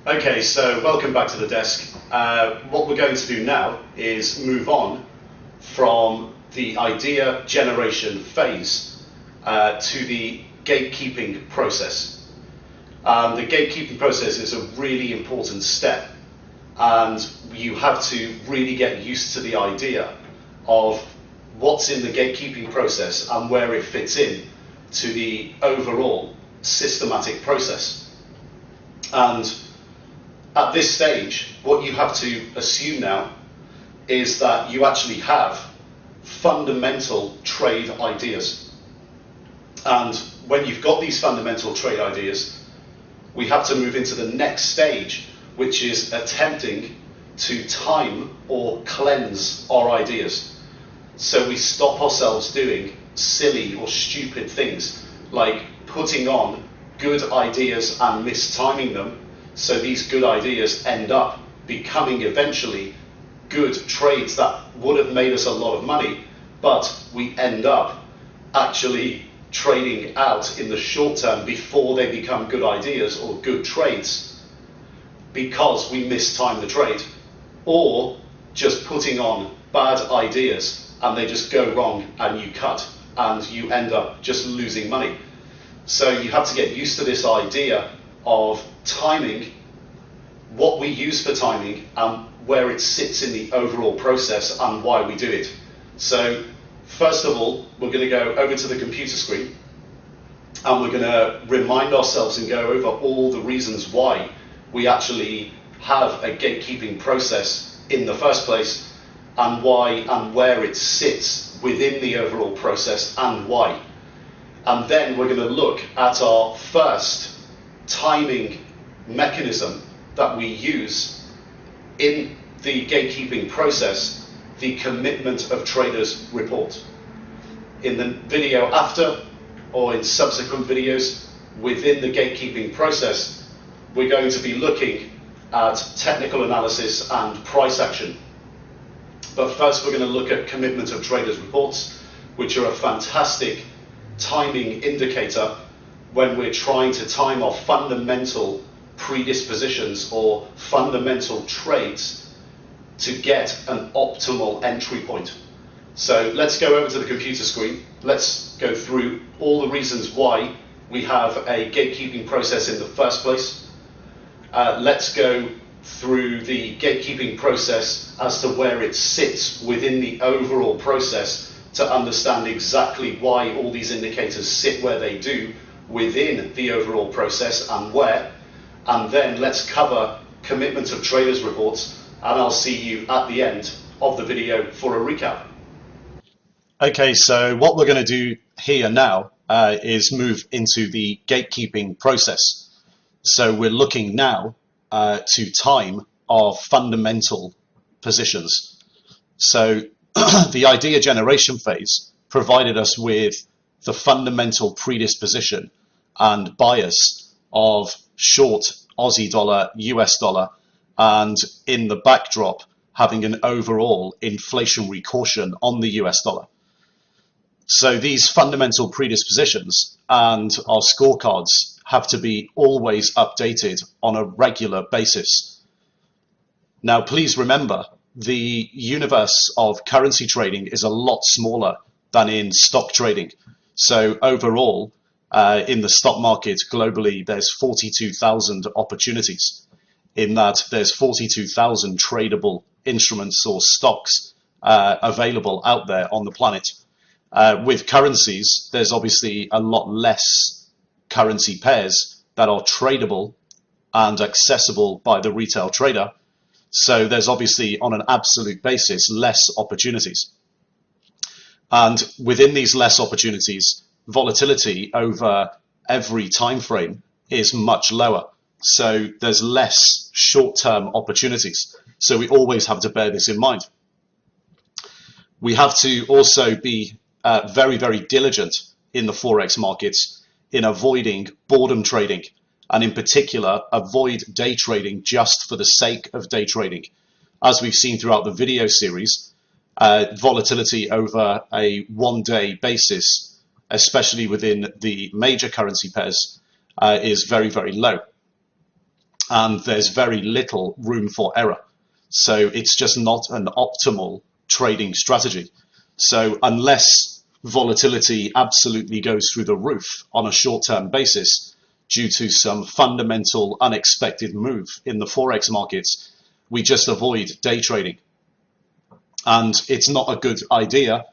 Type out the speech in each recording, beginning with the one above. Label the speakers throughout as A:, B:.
A: Okay, so welcome back to the desk. What we're going to do now is move on from the idea generation phase to the gatekeeping process. The gatekeeping process is a really important step, and you have to really get used to the idea of what's in the gatekeeping process and where it fits in to the overall systematic process. And at this stage, what you have to assume now is that you actually have fundamental trade ideas. And when you've got these fundamental trade ideas, we have to move into the next stage, which is attempting to time or cleanse our ideas. So we stop ourselves doing silly or stupid things like putting on good ideas and mistiming them, so these good ideas end up becoming eventually good trades that would have made us a lot of money, but we end up actually trading out in the short term before they become good ideas or good trades because we mistime the trade, or just putting on bad ideas and they just go wrong and you cut and you end up just losing money. So you have to get used to this idea of timing, what we use for timing, and where it sits in the overall process and why we do it. So first of all, we're going to go over to the computer screen and we're going to remind ourselves and go over all the reasons why we actually have a gatekeeping process in the first place, and why and where it sits within the overall process and why. And then we're going to look at our first timing mechanism that we use in the gatekeeping process, the commitment of traders report. In the video after, or in subsequent videos within the gatekeeping process, we're going to be looking at technical analysis and price action. But first we're going to look at commitment of traders reports, which are a fantastic timing indicator when we're trying to time our fundamental predispositions or fundamental trades to get an optimal entry point. So let's go over to the computer screen. Let's go through all the reasons why we have a gatekeeping process in the first place. Let's go through the gatekeeping process as to where it sits within the overall process to understand exactly why all these indicators sit where they do within the overall process and where. And then let's cover commitment of traders reports, and I'll see you at the end of the video for a recap. Okay, so what we're going to do here now is move into the gatekeeping process. So we're looking now to time our fundamental positions. So the idea generation phase provided us with the fundamental predisposition and bias of short Aussie dollar, US dollar, and in the backdrop having an overall inflationary caution on the US dollar. So these fundamental predispositions and our scorecards have to be always updated on a regular basis. Now, please remember, the universe of currency trading is a lot smaller than in stock trading. So overall, in the stock market globally, there's 42,000 opportunities. In that, there's 42,000 tradable instruments or stocks available out there on the planet. With currencies, there's obviously a lot less currency pairs that are tradable and accessible by the retail trader. So there's obviously, on an absolute basis, less opportunities. And within these less opportunities, volatility over every time frame is much lower. So there's less short-term opportunities. So we always have to bear this in mind. We have to also be very, very diligent in the Forex markets in avoiding boredom trading, and in particular, avoid day trading just for the sake of day trading. As we've seen throughout the video series, volatility over a one-day basis, especially within the major currency pairs, is very, very low. and there's very little room for error. So it's just not an optimal trading strategy. So unless volatility absolutely goes through the roof on a short-term basis due to some fundamental unexpected move in the Forex markets, we just avoid day trading. And it's not a good idea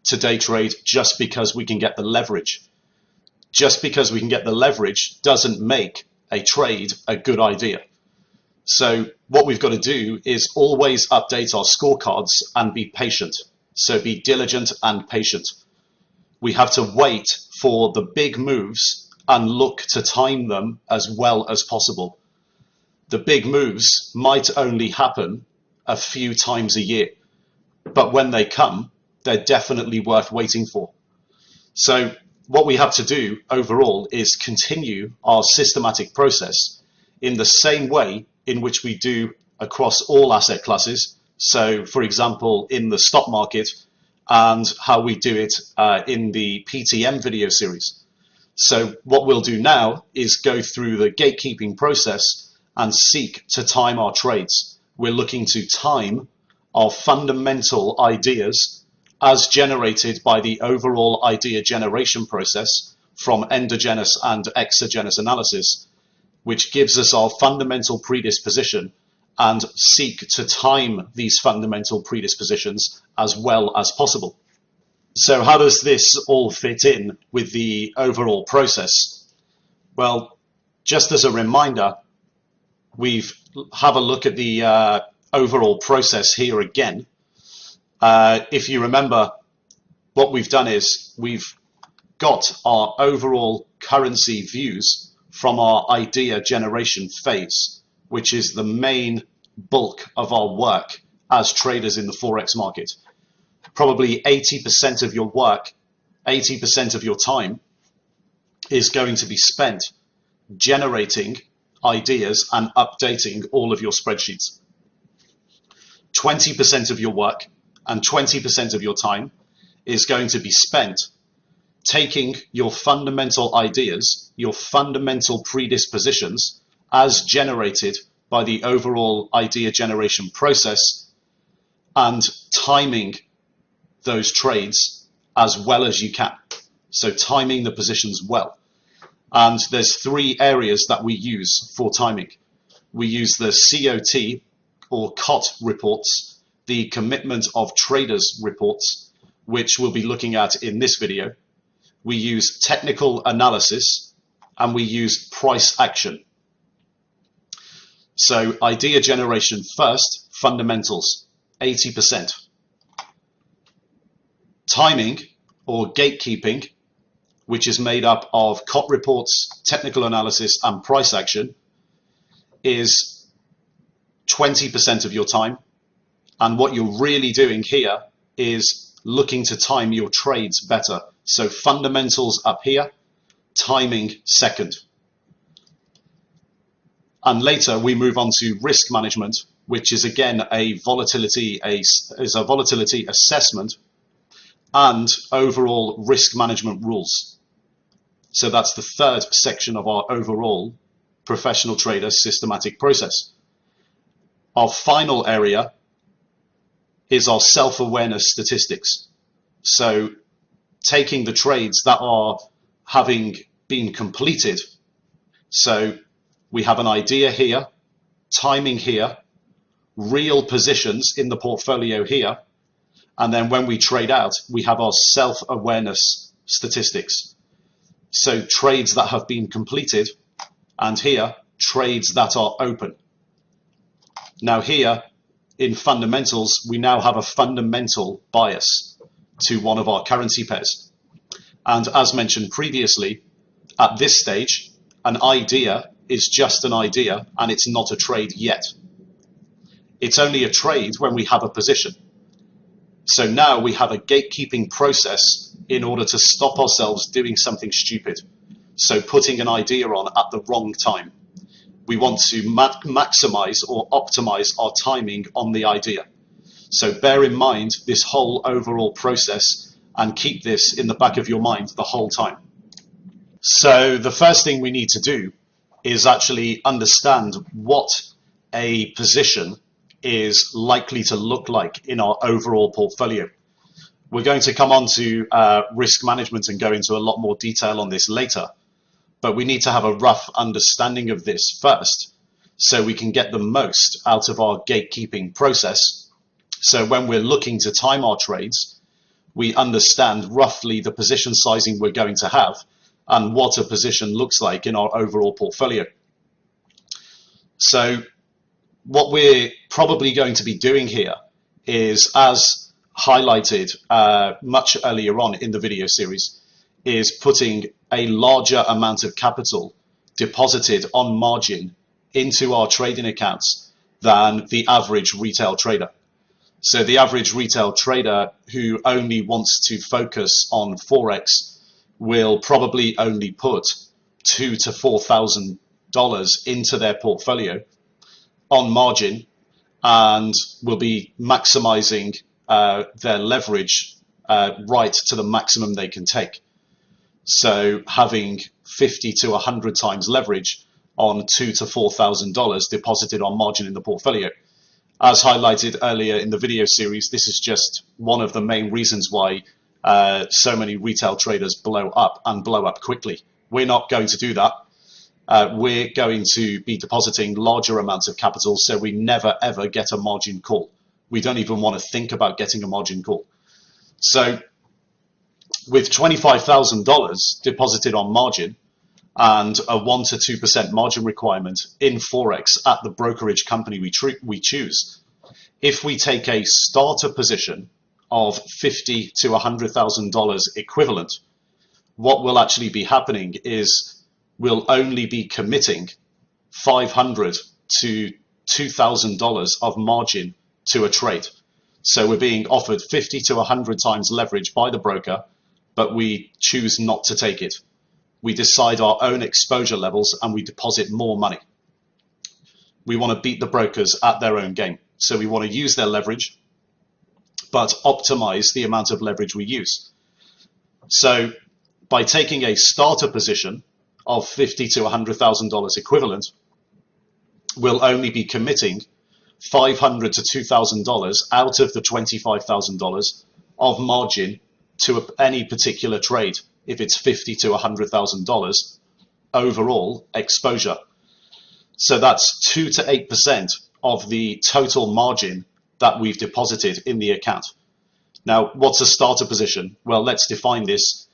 A: to day trade just because we can get the leverage. Just because we can get the leverage doesn't make a trade a good idea. So what we've got to do is always update our scorecards and be patient. So be diligent and patient. We have to wait for the big moves and look to time them as well as possible. The big moves might only happen a few times a year, but when they come, they're definitely worth waiting for. So what we have to do overall is continue our systematic process in the same way in which we do across all asset classes. So, for example, in the stock market, and how we do it in the PTM video series. So what we'll do now is go through the gatekeeping process and seek to time our trades. We're looking to time our fundamental ideas as generated by the overall idea generation process from endogenous and exogenous analysis, which gives us our fundamental predisposition, and seek to time these fundamental predispositions as well as possible. So how does this all fit in with the overall process? Well, just as a reminder, we've have a look at the overall process here again. If you remember, what we've done is we've got our overall currency views from our idea generation phase, which is the main bulk of our work as traders in the Forex market. Probably 80% of your work, 80% of your time is going to be spent generating ideas and updating all of your spreadsheets. 20% of your work and 20% of your time is going to be spent taking your fundamental ideas, your fundamental predispositions as generated by the overall idea generation process, and timing those trades as well as you can. So timing the positions well. And there's three areas that we use for timing. We use the COT or COT reports, the commitment of traders reports, which we'll be looking at in this video. We use technical analysis, and we use price action. So idea generation first, fundamentals, 80%. Timing or gatekeeping, which is made up of COT reports, technical analysis, and price action, is 20% of your time. And what you're really doing here is looking to time your trades better. So fundamentals up here, timing second. And later we move on to risk management, which is again a volatility assessment and overall risk management rules. So that's the third section of our overall professional trader systematic process. Our final area is our self-awareness statistics. So taking the trades that are having been completed. So we have an idea here, timing here, real positions in the portfolio here, and then when we trade out, we have our self-awareness statistics. So trades that have been completed, and here, trades that are open. Now here, in fundamentals, we now have a fundamental bias to one of our currency pairs. And as mentioned previously, at this stage, an idea is just an idea and it's not a trade yet. It's only a trade when we have a position. So now we have a gatekeeping process in order to stop ourselves doing something stupid. So putting an idea on at the wrong time. We want to maximize or optimize our timing on the idea. So bear in mind this whole overall process and keep this in the back of your mind the whole time. So the first thing we need to do is actually understand what a position is likely to look like in our overall portfolio. We're going to come on to risk management and go into a lot more detail on this later, but we need to have a rough understanding of this first so we can get the most out of our gatekeeping process. So when we're looking to time our trades, we understand roughly the position sizing we're going to have and what a position looks like in our overall portfolio. So what we're probably going to be doing here is, as highlighted much earlier on in the video series, is putting a larger amount of capital deposited on margin into our trading accounts than the average retail trader. So the average retail trader who only wants to focus on Forex will probably only put $2,000 to $4,000 into their portfolio on margin, and will be maximizing their leverage right to the maximum they can take. So having 50 to 100 times leverage on $2,000 to $4,000 deposited on margin in the portfolio. As highlighted earlier in the video series, this is just one of the main reasons why so many retail traders blow up and blow up quickly. We're not going to do that. We're going to be depositing larger amounts of capital, so we never ever get a margin call. We don't even want to think about getting a margin call. So with $25,000 deposited on margin and a 1 to 2% margin requirement in Forex at the brokerage company we choose, if we take a starter position of $50,000 to $100,000 equivalent, what will actually be happening is we'll only be committing $500 to $2,000 of margin to a trade. So we're being offered 50 to 100 times leverage by the broker, but we choose not to take it. We decide our own exposure levels and we deposit more money. We want to beat the brokers at their own game. So we want to use their leverage, but optimize the amount of leverage we use. So by taking a starter position of $50,000 to $100,000 equivalent, we'll only be committing $500 to $2,000 out of the $25,000 of margin to any particular trade, if it's $50,000 to $100,000 overall exposure. So that's 2 to 8% of the total margin that we've deposited in the account. Now, what's a starter position? Well, let's define this.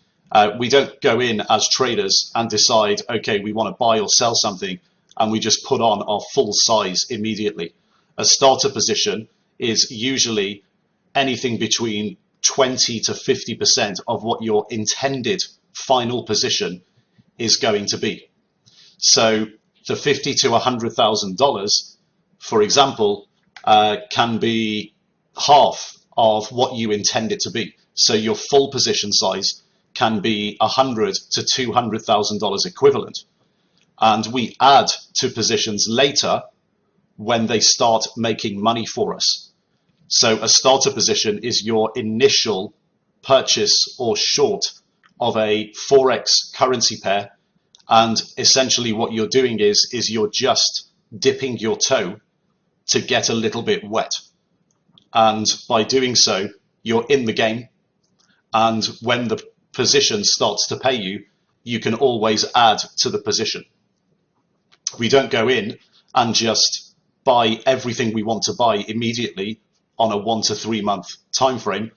A: We don't go in as traders and decide, okay, we want to buy or sell something, and we just put on our full size immediately. A starter position is usually anything between 20 to 50% of what your intended final position is going to be. So the $50,000 to $100,000, for example, can be half of what you intend it to be. So your full position size can be $100,000 to $200,000 equivalent. And we add to positions later when they start making money for us. So a starter position is your initial purchase or short of a Forex currency pair. And essentially what you're doing is you're just dipping your toe to get a little bit wet. And by doing so, you're in the game. And when the position starts to pay you, you can always add to the position. We don't go in and just buy everything we want to buy immediately on a 1 to 3 month time frame,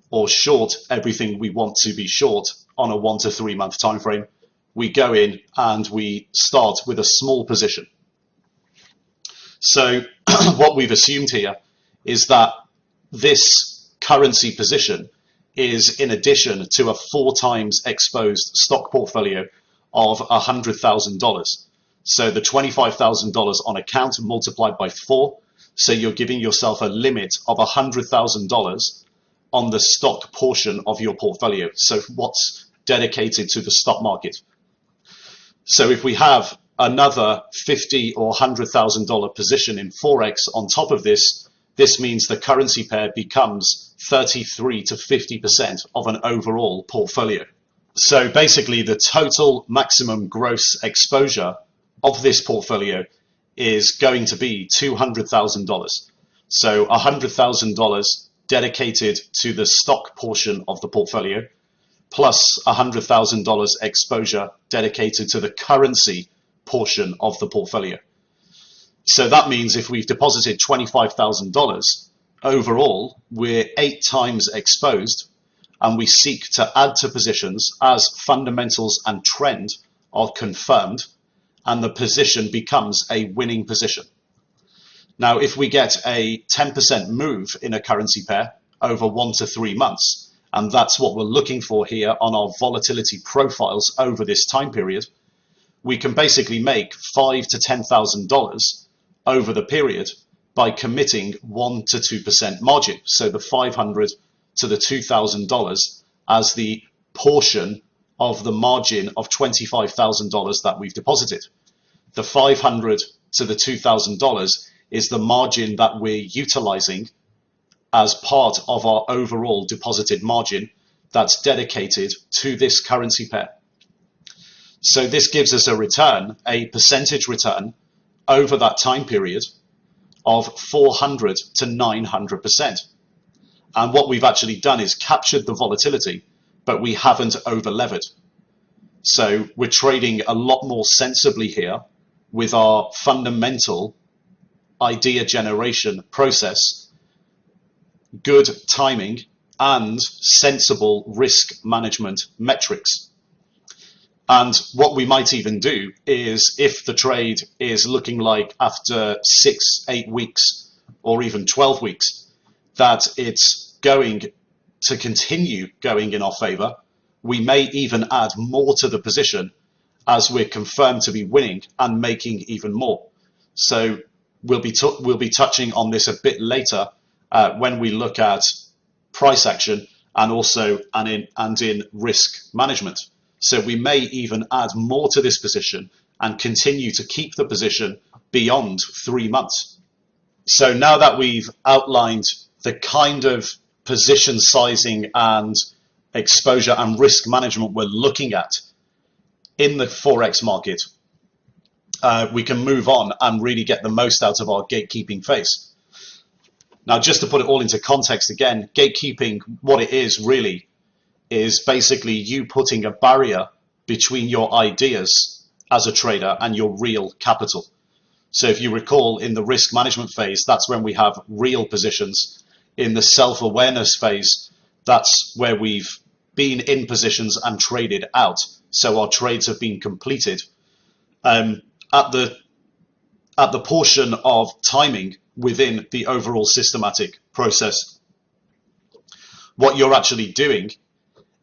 A: or short everything we want to be short on a 1 to 3 month time frame. We go in and we start with a small position. So what we've assumed here is that this currency position is in addition to a 4 times exposed stock portfolio of $100,000. So the $25,000 on account multiplied by 4. So you're giving yourself a limit of $100,000 on the stock portion of your portfolio. So what's dedicated to the stock market. So if we have another $50,000 or $100,000 position in Forex on top of this, this means the currency pair becomes 33 to 50% of an overall portfolio. So basically the total maximum gross exposure of this portfolio is going to be $200,000. So $100,000 dedicated to the stock portion of the portfolio, plus $100,000 exposure dedicated to the currency portion of the portfolio. So that means if we've deposited $25,000, overall, we're 8 times exposed, and we seek to add to positions as fundamentals and trend are confirmed, and the position becomes a winning position. Now, if we get a 10% move in a currency pair over 1 to 3 months, and that's what we're looking for here on our volatility profiles over this time period, we can basically make $5,000 to $10,000 over the period by committing 1 to 2% margin. So the $500 to the $2,000 as the portion of the margin of $25,000 that we've deposited. The $500 to the $2,000 is the margin that we're utilizing as part of our overall deposited margin that's dedicated to this currency pair. So this gives us a return, a percentage return over that time period of 400 to 900%. And what we've actually done is captured the volatility, but we haven't over levered. So we're trading a lot more sensibly here with our fundamental idea generation process, good timing, and sensible risk management metrics. And what we might even do is, if the trade is looking like after 6, 8 weeks, or even 12 weeks, that it's going to continue going in our favor, we may even add more to the position as we're confirmed to be winning and making even more. So we'll be touching on this a bit later when we look at price action and also in risk management. So we may even add more to this position and continue to keep the position beyond 3 months. So now that we've outlined the kind of position sizing and exposure and risk management we're looking at in the Forex market, we can move on and really get the most out of our gatekeeping phase. Now, just to put it all into context again, gatekeeping, what it is really, is basically you putting a barrier between your ideas as a trader and your real capital. So if you recall, in the risk management phase, that's when we have real positions. In the self-awareness phase, that's where we've been in positions and traded out. So our trades have been completed. At the portion of timing within the overall systematic process, what you're actually doing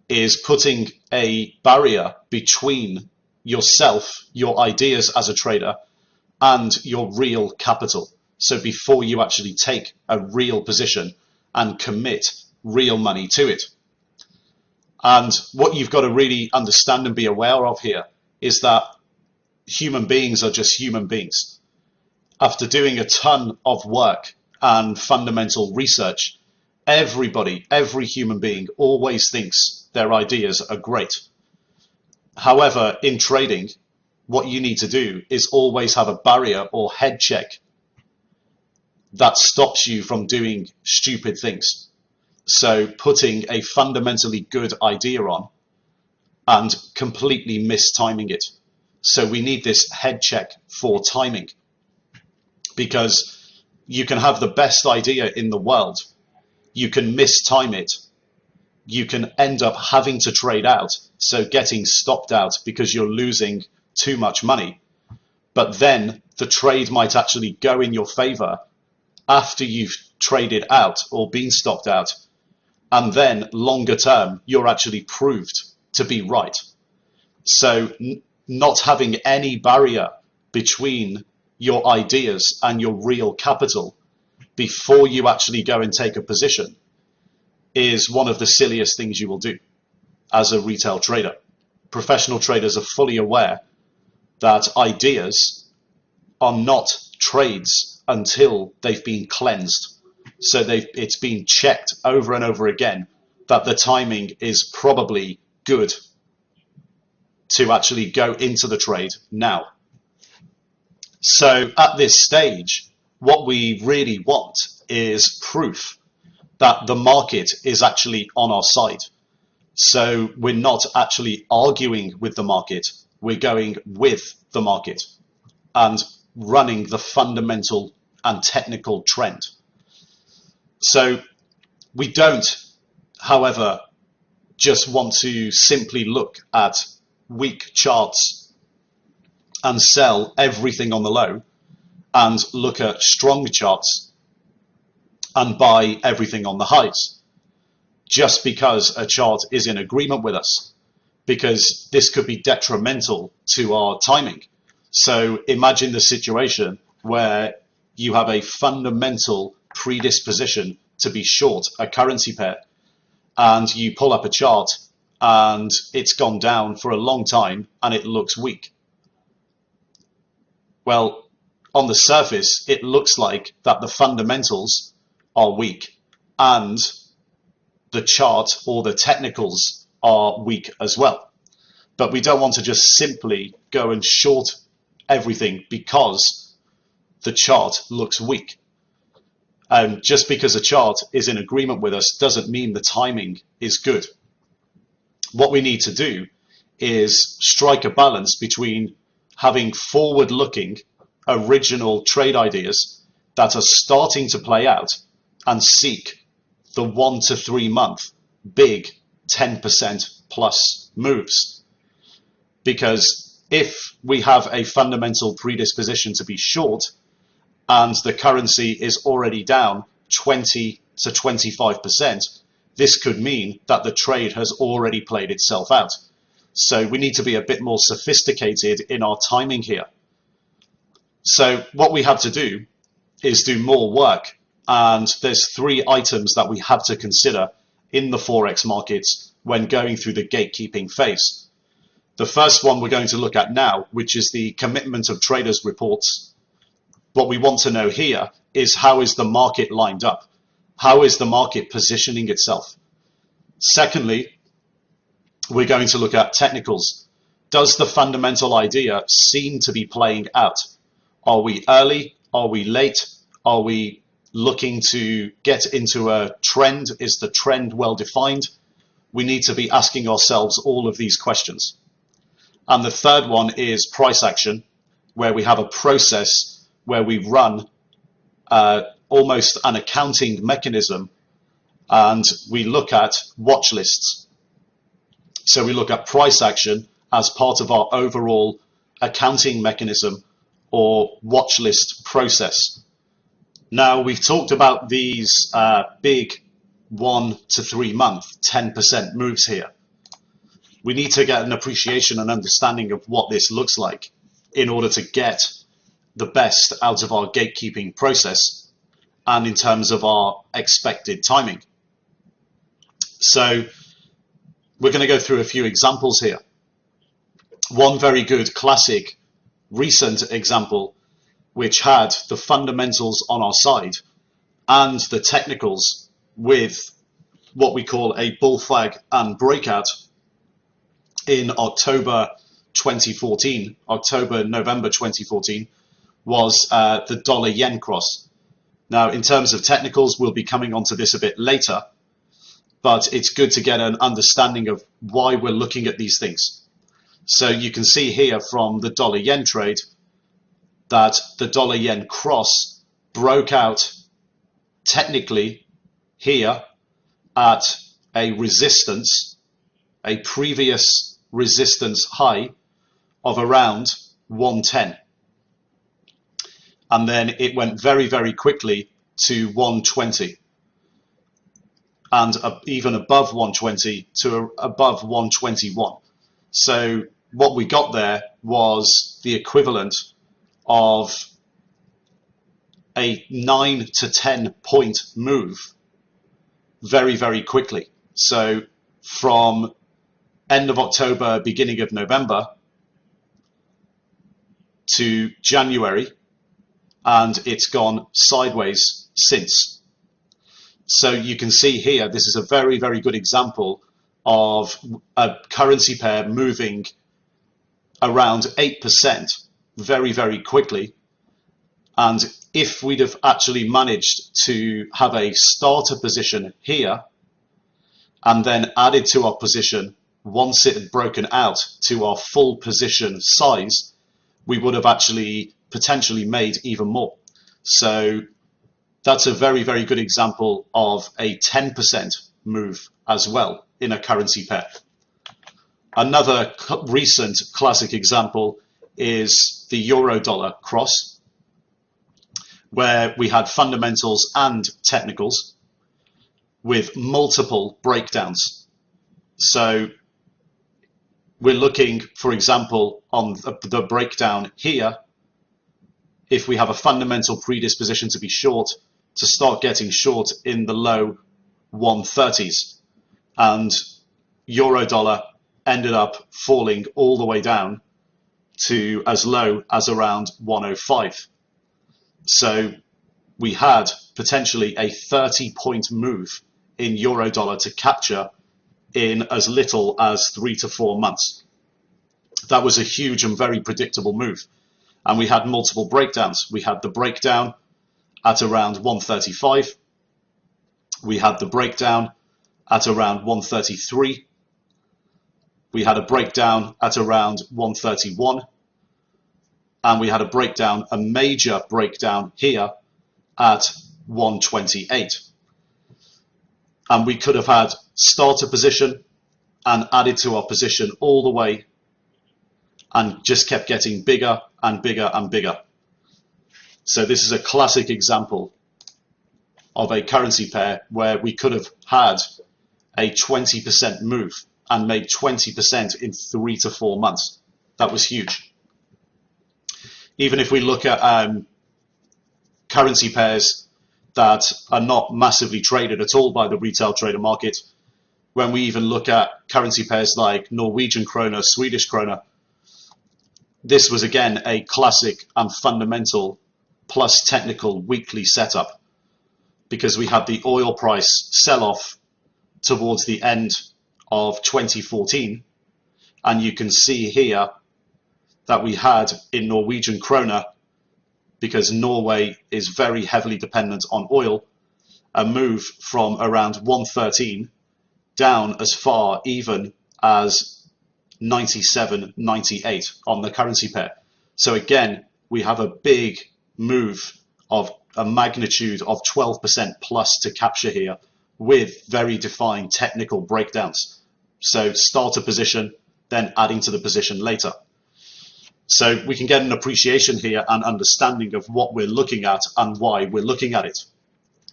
A: is putting a barrier between yourself, your ideas as a trader, and your real capital. So before you actually take a real position and commit real money to it. And what you've got to really understand and be aware of here is that human beings are just human beings. After doing a ton of work and fundamental research, every human being always thinks their ideas are great. However, in trading, what you need to do is always have a barrier or head check that stops you from doing stupid things. So putting a fundamentally good idea on and completely mistiming it. So we need this head check for timing, because you can have the best idea in the world, you can mistime it, you can end up having to trade out, so getting stopped out because you're losing too much money. But then the trade might actually go in your favor after you've traded out or been stopped out, and then longer term you're actually proved to be right. So not having any barrier between your ideas and your real capital before you actually go and take a position is one of the silliest things you will do as a retail trader. Professional traders are fully aware that ideas are not trades until they've been cleansed. So it's been checked over and over again that the timing is probably good to actually go into the trade now. So at this stage, what we really want is proof that the market is actually on our side. So we're not actually arguing with the market, we're going with the market and running the fundamental and technical trend. So we don't, however, just want to simply look at weak charts and sell everything on the low and look at strong charts and buy everything on the highs just because a chart is in agreement with us, because this could be detrimental to our timing. So imagine the situation where you have a fundamental predisposition to be short a currency pair, and you pull up a chart and it's gone down for a long time and it looks weak. Well, on the surface, it looks like that the fundamentals are weak and the chart or the technicals are weak as well. But we don't want to just simply go and short everything because the chart looks weak. Just because a chart is in agreement with us doesn't mean the timing is good. What we need to do is strike a balance between having forward-looking original trade ideas that are starting to play out and seek the 1 to 3 month big 10% plus moves. Because if we have a fundamental predisposition to be short and the currency is already down 20 to 25%, this could mean that the trade has already played itself out. So we need to be a bit more sophisticated in our timing here. So what we have to do is do more work, and there's 3 items that we have to consider in the Forex markets when going through the gatekeeping phase. The first one we're going to look at now, which is the commitment of traders reports. What we want to know here is, how is the market lined up? How is the market positioning itself? Secondly, we're going to look at technicals. Does the fundamental idea seem to be playing out? Are we early? Are we late? Are we looking to get into a trend? Is the trend well defined? We need to be asking ourselves all of these questions. And the third one is price action, where we have a process where we run almost an accounting mechanism, and we look at watch lists. So we look at price action as part of our overall accounting mechanism or watch list process. Now, we've talked about these big 1 to 3 month 10% moves here. We need to get an appreciation and understanding of what this looks like in order to get the best out of our gatekeeping process and in terms of our expected timing. So we're going to go through a few examples here. One very good classic recent example, which had the fundamentals on our side and the technicals with what we call a bull flag and breakout in October 2014, November 2014, was the dollar-yen cross. Now, in terms of technicals, we'll be coming onto this a bit later, but it's good to get an understanding of why we're looking at these things. So you can see here from the dollar-yen trade that the dollar-yen cross broke out technically here at a resistance, a previous resistance high of around 110. And then it went very, very quickly to 120 and even above 120 to above 121. So what we got there was the equivalent of a 9 to 10 point move very, very quickly. So from end of October, beginning of November to January, and it's gone sideways since. So you can see here, this is a very, very good example of a currency pair moving around 8% very, very quickly And if we'd have actually managed to have a starter position here and then added to our position once it had broken out to our full position size, we would have actually potentially made even more. So that's a very, very good example of a 10% move as well in a currency pair. Another recent classic example is the euro-dollar cross, where we had fundamentals and technicals with multiple breakdowns. So we're looking, for example, on the breakdown here, if we have a fundamental predisposition to be short, to start getting short in the low 130s. And euro dollar ended up falling all the way down to as low as around 105. So we had potentially a 30-point move in euro dollar to capture in as little as 3 to 4 months. That was a huge and very predictable move. And we had multiple breakdowns. We had the breakdown at around 135. We had the breakdown at around 133. We had a breakdown at around 131. And we had a breakdown, a major breakdown here at 128. And we could have had starter position and added to our position all the way and just kept getting bigger and bigger and bigger. So this is a classic example of a currency pair where we could have had a 20% move and made 20% in 3 to 4 months. That was huge. Even if we look at currency pairs that are not massively traded at all by the retail trader market, when we even look at currency pairs like Norwegian krona, Swedish krona, this was again a classic and fundamental plus technical weekly setup, because we had the oil price sell-off towards the end of 2014, and you can see here that we had in Norwegian krona, because Norway is very heavily dependent on oil, a move from around 113 down as far even as 97, 98 on the currency pair. So again, we have a big move of a magnitude of 12% plus to capture here with very defined technical breakdowns. So starter position, then adding to the position later. So we can get an appreciation here and understanding of what we're looking at and why we're looking at it.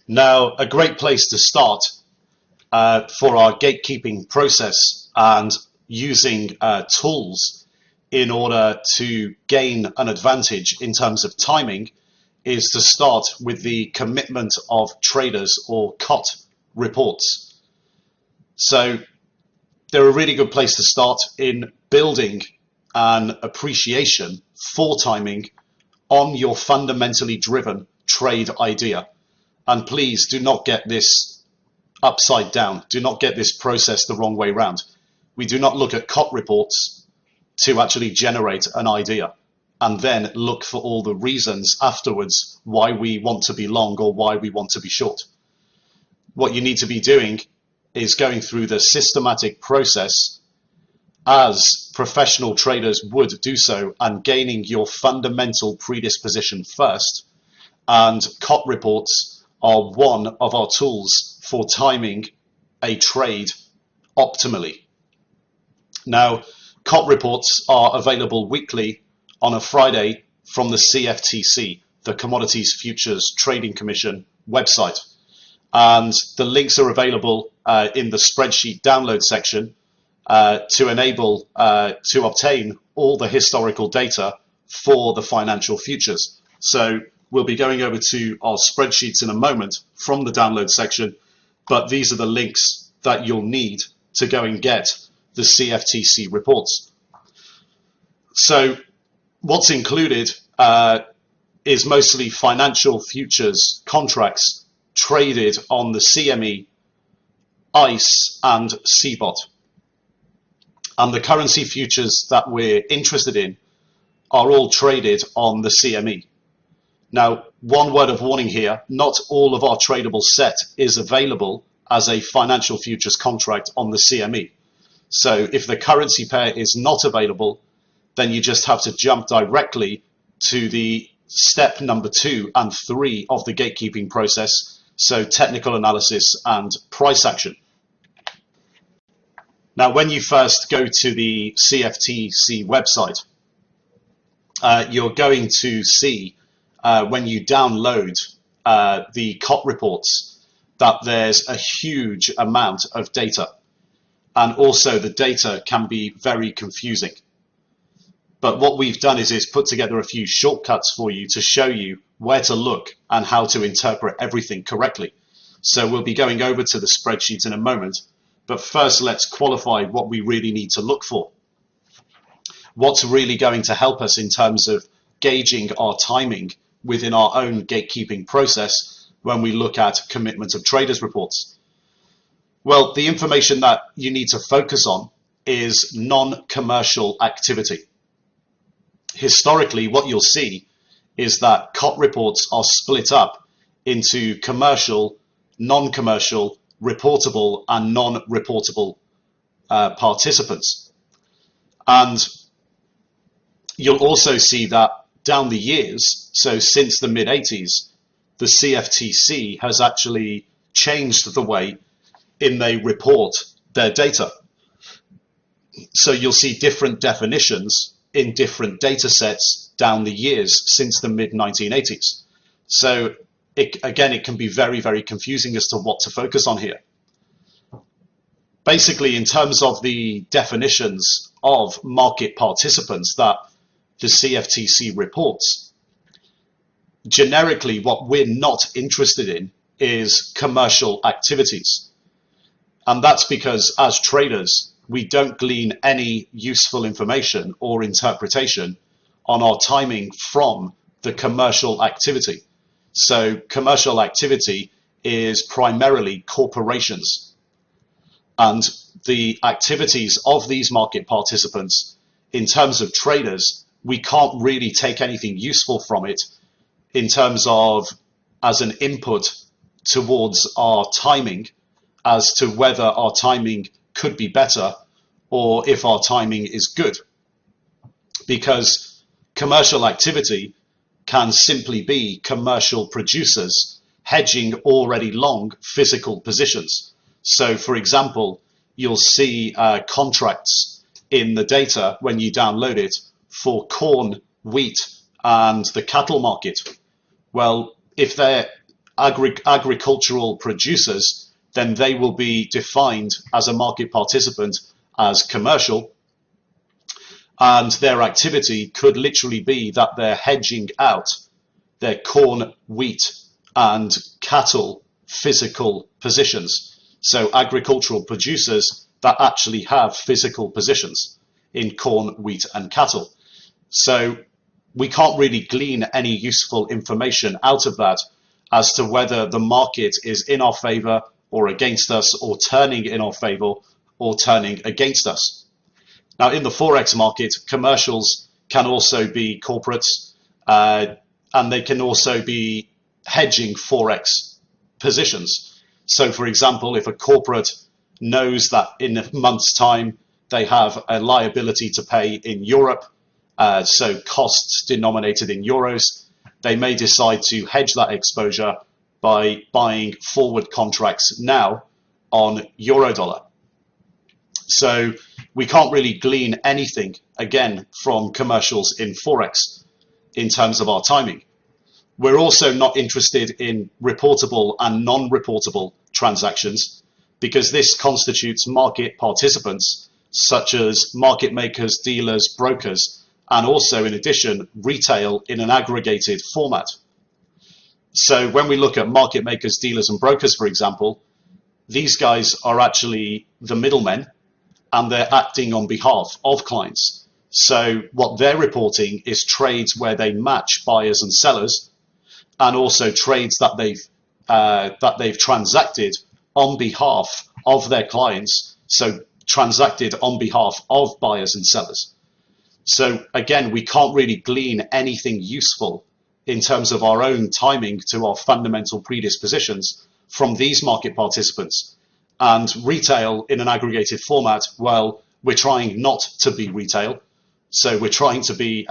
A: Now, a great place to start for our gatekeeping process and using tools in order to gain an advantage in terms of timing is to start with the commitment of traders, or COT reports. So they're a really good place to start in building an appreciation for timing on your fundamentally driven trade idea. And please do not get this upside down. Do not get this process the wrong way round. We do not look at COT reports to actually generate an idea and then look for all the reasons afterwards why we want to be long or why we want to be short. What you need to be doing is going through the systematic process as professional traders would do so, and gaining your fundamental predisposition first. And COT reports are one of our tools for timing a trade optimally. Now, COT reports are available weekly on a Friday from the CFTC, the Commodities Futures Trading Commission website. And the links are available in the spreadsheet download section to enable to obtain all the historical data for the financial futures. So we'll be going over to our spreadsheets in a moment from the download section, but these are the links that you'll need to go and get the CFTC reports. So what's included is mostly financial futures contracts traded on the CME, ICE, and CBOT. And the currency futures that we're interested in are all traded on the CME. Now, one word of warning here, not all of our tradable set is available as a financial futures contract on the CME. So if the currency pair is not available, then you just have to jump directly to the step number 2 and 3 of the gatekeeping process, so technical analysis and price action. Now, when you first go to the CFTC website, you're going to see when you download the COT reports that there's a huge amount of data, and also the data can be very confusing. But what we've done is put together a few shortcuts for you to show you where to look and how to interpret everything correctly. So we'll be going over to the spreadsheet in a moment, but first let's qualify what we really need to look for. What's really going to help us in terms of gauging our timing within our own gatekeeping process when we look at commitment of traders reports? Well, the information that you need to focus on is non-commercial activity. Historically, what you'll see is that COT reports are split up into commercial, non-commercial, reportable, and non-reportable participants. And you'll also see that down the years, so since the mid-80s, the CFTC has actually changed the way in they report their data. So you'll see different definitions in different data sets down the years since the mid-1980s. So again, it can be very, very confusing as to what to focus on here. Basically, in terms of the definitions of market participants that the CFTC reports, generically what we're not interested in is commercial activities. And that's because as traders, we don't glean any useful information or interpretation on our timing from the commercial activity. So commercial activity is primarily corporations, and the activities of these market participants in terms of traders, we can't really take anything useful from it in terms of as an input towards our timing as to whether our timing could be better or if our timing is good, because commercial activity can simply be commercial producers hedging already long physical positions. So for example, you'll see contracts in the data when you download it for corn, wheat, and the cattle market. Well, if they're agricultural producers, then they will be defined as a market participant as commercial, and their activity could literally be that they're hedging out their corn, wheat, and cattle physical positions. So agricultural producers that actually have physical positions in corn, wheat, and cattle. So we can't really glean any useful information out of that as to whether the market is in our favor or against us, or turning in our favor or turning against us. Now, in the Forex market, commercials can also be corporates, and they can also be hedging Forex positions. So, for example, if a corporate knows that in a month's time they have a liability to pay in Europe, so costs denominated in euros, they may decide to hedge that exposure by buying forward contracts now on euro-dollar. So we can't really glean anything, again, from commercials in Forex in terms of our timing. We're also not interested in reportable and non-reportable transactions, because this constitutes market participants such as market makers, dealers, brokers, and also, in addition, retail in an aggregated format. So when we look at market makers, dealers, and brokers, for example, these guys are actually the middlemen, and they're acting on behalf of clients. So what they're reporting is trades where they match buyers and sellers, and also trades that they've transacted on behalf of their clients, so transacted on behalf of buyers and sellers. So again, we can't really glean anything useful in terms of our own timing to our fundamental predispositions from these market participants. And retail in an aggregated format, well, we're trying not to be retail. So we're trying to be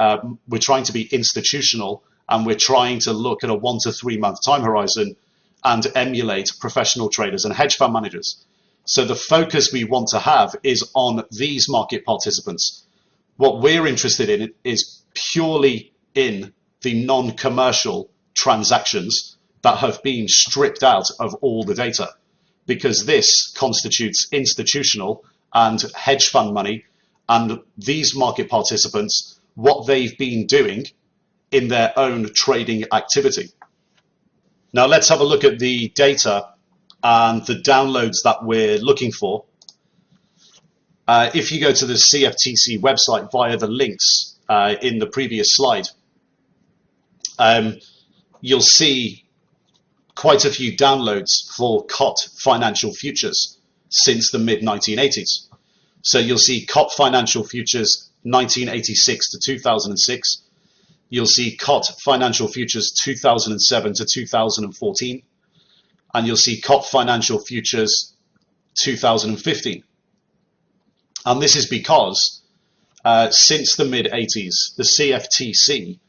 A: institutional, and we're trying to look at a 1 to 3 month time horizon and emulate professional traders and hedge fund managers. So the focus we want to have is on these market participants. What we're interested in is purely in the non-commercial transactions that have been stripped out of all the data, because this constitutes institutional and hedge fund money, and these market participants, what they've been doing in their own trading activity. Now let's have a look at the data and the downloads that we're looking for. If you go to the CFTC website via the links in the previous slide, you'll see quite a few downloads for COT financial futures since the mid-1980s. So you'll see COT financial futures 1986 to 2006. You'll see COT financial futures 2007 to 2014. And you'll see COT financial futures 2015. And this is because since the mid-80s, the CFTC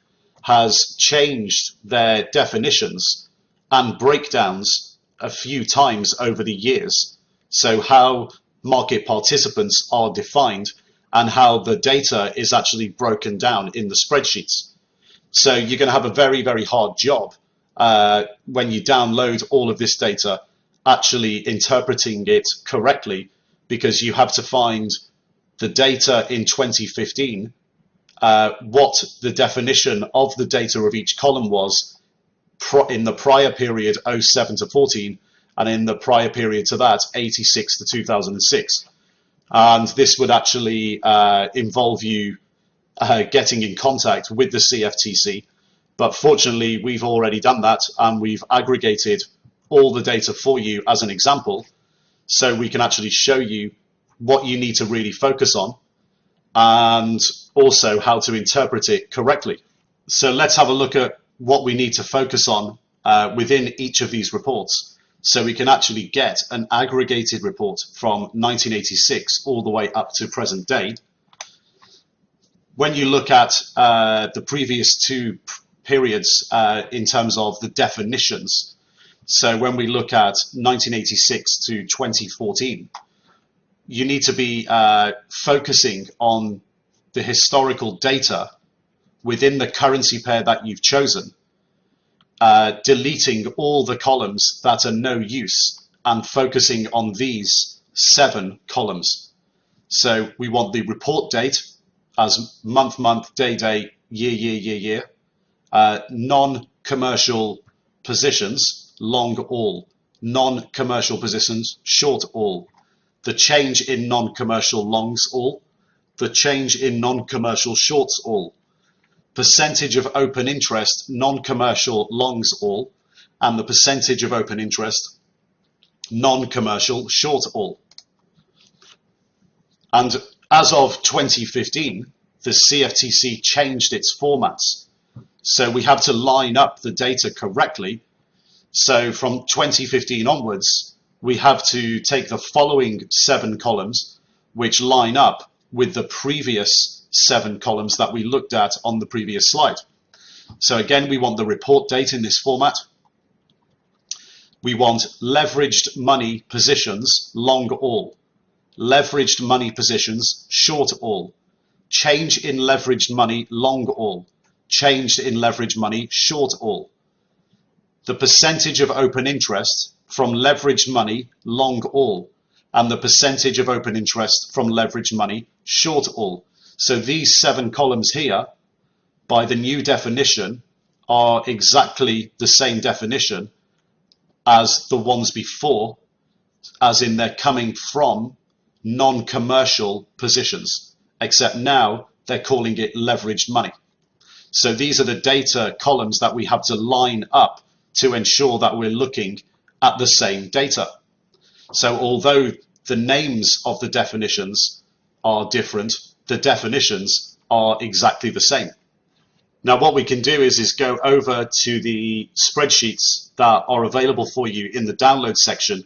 A: has changed their definitions and breakdowns a few times over the years. So how market participants are defined and how the data is actually broken down in the spreadsheets. So you're going to have a very, very hard job when you download all of this data, actually interpreting it correctly, because you have to find the data in 2015, what the definition of the data of each column was in the prior period 07 to 14, and in the prior period to that 86 to 2006. And this would actually involve you getting in contact with the CFTC. But fortunately, we've already done that, and we've aggregated all the data for you as an example, so we can actually show you what you need to really focus on and also how to interpret it correctly. So let's have a look at what we need to focus on within each of these reports, so we can actually get an aggregated report from 1986 all the way up to present day. When you look at the previous two periods in terms of the definitions, so when we look at 1986 to 2014, you need to be focusing on the historical data within the currency pair that you've chosen, deleting all the columns that are no use and focusing on these 7 columns. So we want the report date as month, month, day, day, year, year, year, year, non-commercial positions, long, all, non-commercial positions, short, all, the change in non-commercial longs, all, the change in non-commercial shorts, all, percentage of open interest, non-commercial longs, all, and the percentage of open interest, non-commercial short, all. And as of 2015, the CFTC changed its formats. So we have to line up the data correctly. So from 2015 onwards, we have to take the following 7 columns, which line up with the previous 7 columns that we looked at on the previous slide. So again, we want the report date in this format. We want leveraged money positions, long, all, leveraged money positions, short, all, change in leveraged money, long, all, changed in leveraged money, short, all, the percentage of open interest from leveraged money, long, all, and the percentage of open interest from leveraged money, short, all. So these 7 columns here, by the new definition, are exactly the same definition as the ones before, as in they're coming from non-commercial positions, except now they're calling it leveraged money. So these are the data columns that we have to line up to ensure that we're looking at the same data. So although the names of the definitions are different, the definitions are exactly the same. Now what we can do is go over to the spreadsheets that are available for you in the download section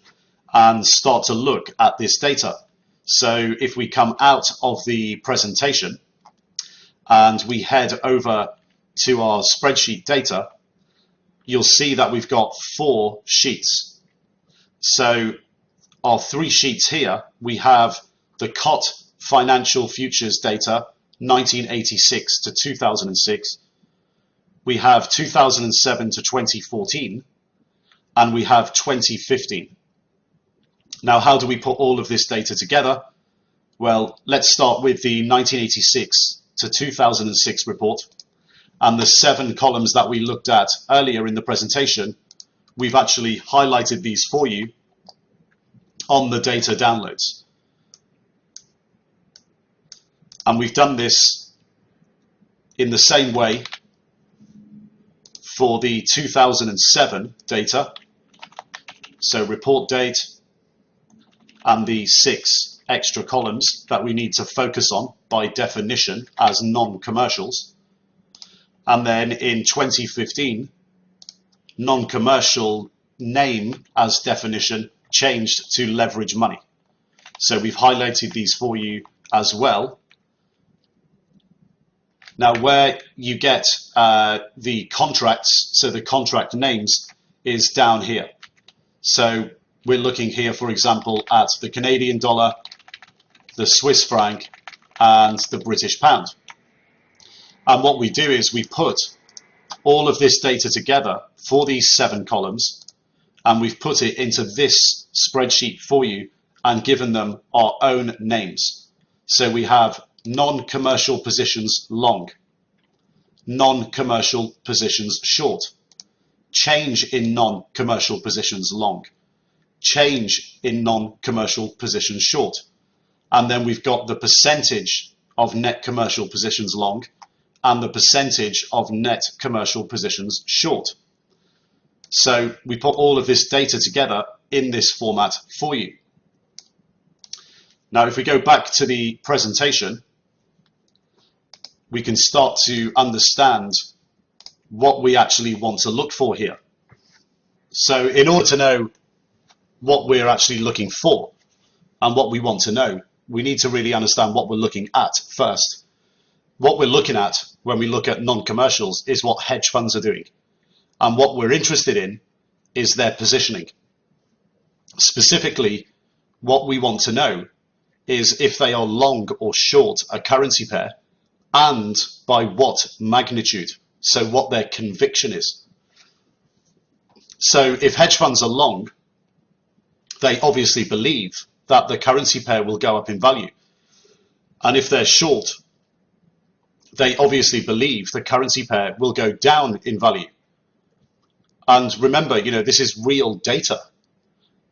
A: and start to look at this data. So if we come out of the presentation and we head over to our spreadsheet data, you'll see that we've got 4 sheets. So our 3 sheets here, we have the COT financial futures data 1986 to 2006, we have 2007 to 2014, and we have 2015. Now, how do we put all of this data together? Well, let's start with the 1986 to 2006 report, and the 7 columns that we looked at earlier in the presentation. We've actually highlighted these for you on the data downloads. And we've done this in the same way for the 2007 data. So report date and the 6 extra columns that we need to focus on by definition as non-commercials. And then in 2015, non-commercial name as definition changed to leverage money. So we've highlighted these for you as well. Now where you get the contracts, so the contract names is down here. So we're looking here, for example, at the Canadian dollar, the Swiss franc, and the British pound. And what we do is we put all of this data together for these 7 columns, and we've put it into this spreadsheet for you and given them our own names. So we have non-commercial positions long, non-commercial positions short, change in non-commercial positions long, change in non-commercial positions short, and then we've got the percentage of net commercial positions long and the percentage of net commercial positions short. So we put all of this data together in this format for you. Now if we go back to the presentation, we can start to understand what we actually want to look for here. So in order to know what we're actually looking for and what we want to know, we need to really understand what we're looking at first. What we're looking at when we look at non-commercials is what hedge funds are doing. And what we're interested in is their positioning. Specifically, what we want to know is if they are long or short a currency pair, and by what magnitude, so what their conviction is. So if hedge funds are long, they obviously believe that the currency pair will go up in value. And if they're short, they obviously believe the currency pair will go down in value. And remember, this is real data.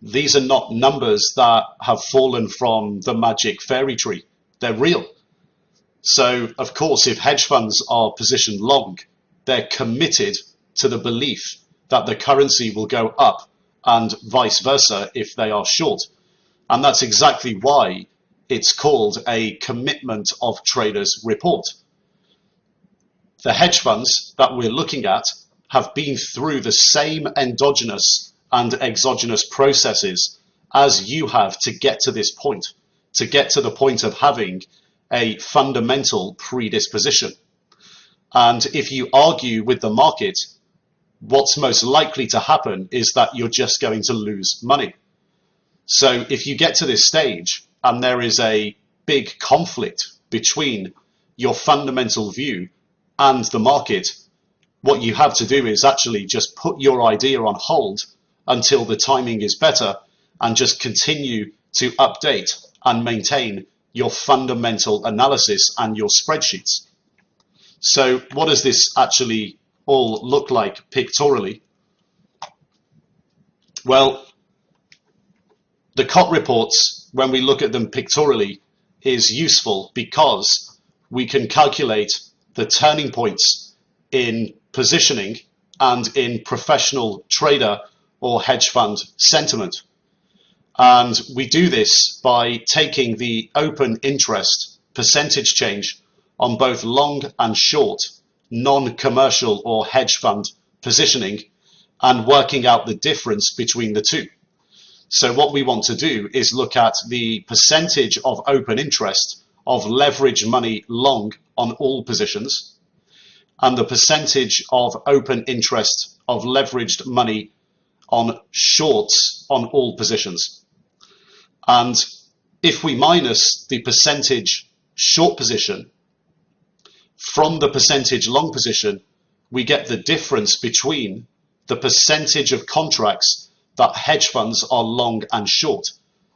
A: These are not numbers that have fallen from the magic fairy tree. They're real. So, of course, if hedge funds are positioned long, they're committed to the belief that the currency will go up, and vice versa if they are short. And that's exactly why it's called a commitment of traders report. The hedge funds that we're looking at have been through the same endogenous and exogenous processes as you have to get to this point, to get to the point of having a fundamental predisposition. And if you argue with the market, what's most likely to happen is that you're just going to lose money. So if you get to this stage and there is a big conflict between your fundamental view and the market, what you have to do is actually just put your idea on hold until the timing is better and just continue to update and maintain your fundamental analysis and your spreadsheets. So what does this actually all look like pictorially? Well, the COT reports, when we look at them pictorially, is useful because we can calculate the turning points in positioning and in professional trader or hedge fund sentiment. And we do this by taking the open interest percentage change on both long and short non-commercial or hedge fund positioning and working out the difference between the two. So what we want to do is look at the percentage of open interest of leverage money long on all positions and the percentage of open interest of leveraged money on shorts on all positions. And if we minus the percentage short position from the percentage long position, we get the difference between the percentage of contracts that hedge funds are long and short.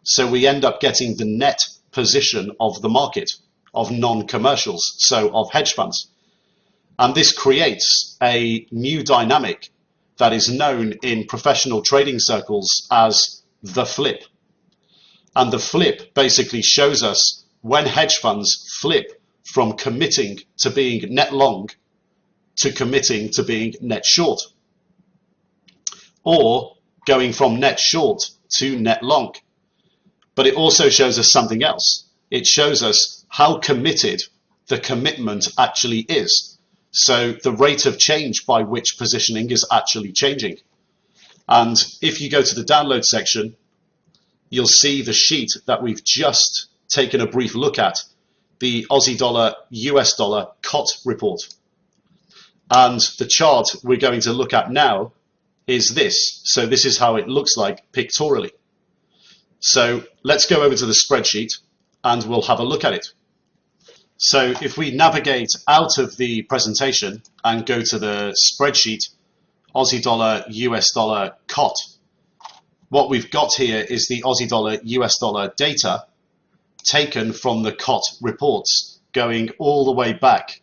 A: So we end up getting the net position of the market of non-commercials, so of hedge funds. And this creates a new dynamic that is known in professional trading circles as the flip. And the flip basically shows us when hedge funds flip from committing to being net long to committing to being net short, or going from net short to net long. But it also shows us something else. It shows us how committed the commitment actually is. So the rate of change by which positioning is actually changing. And if you go to the download section, you'll see the sheet that we've just taken a brief look at, the Aussie dollar, US dollar COT report. And the chart we're going to look at now is this. So this is how it looks like pictorially. So let's go over to the spreadsheet and we'll have a look at it. So if we navigate out of the presentation and go to the spreadsheet, Aussie dollar, US dollar COT, what we've got here is the Aussie dollar, US dollar data taken from the COT reports going all the way back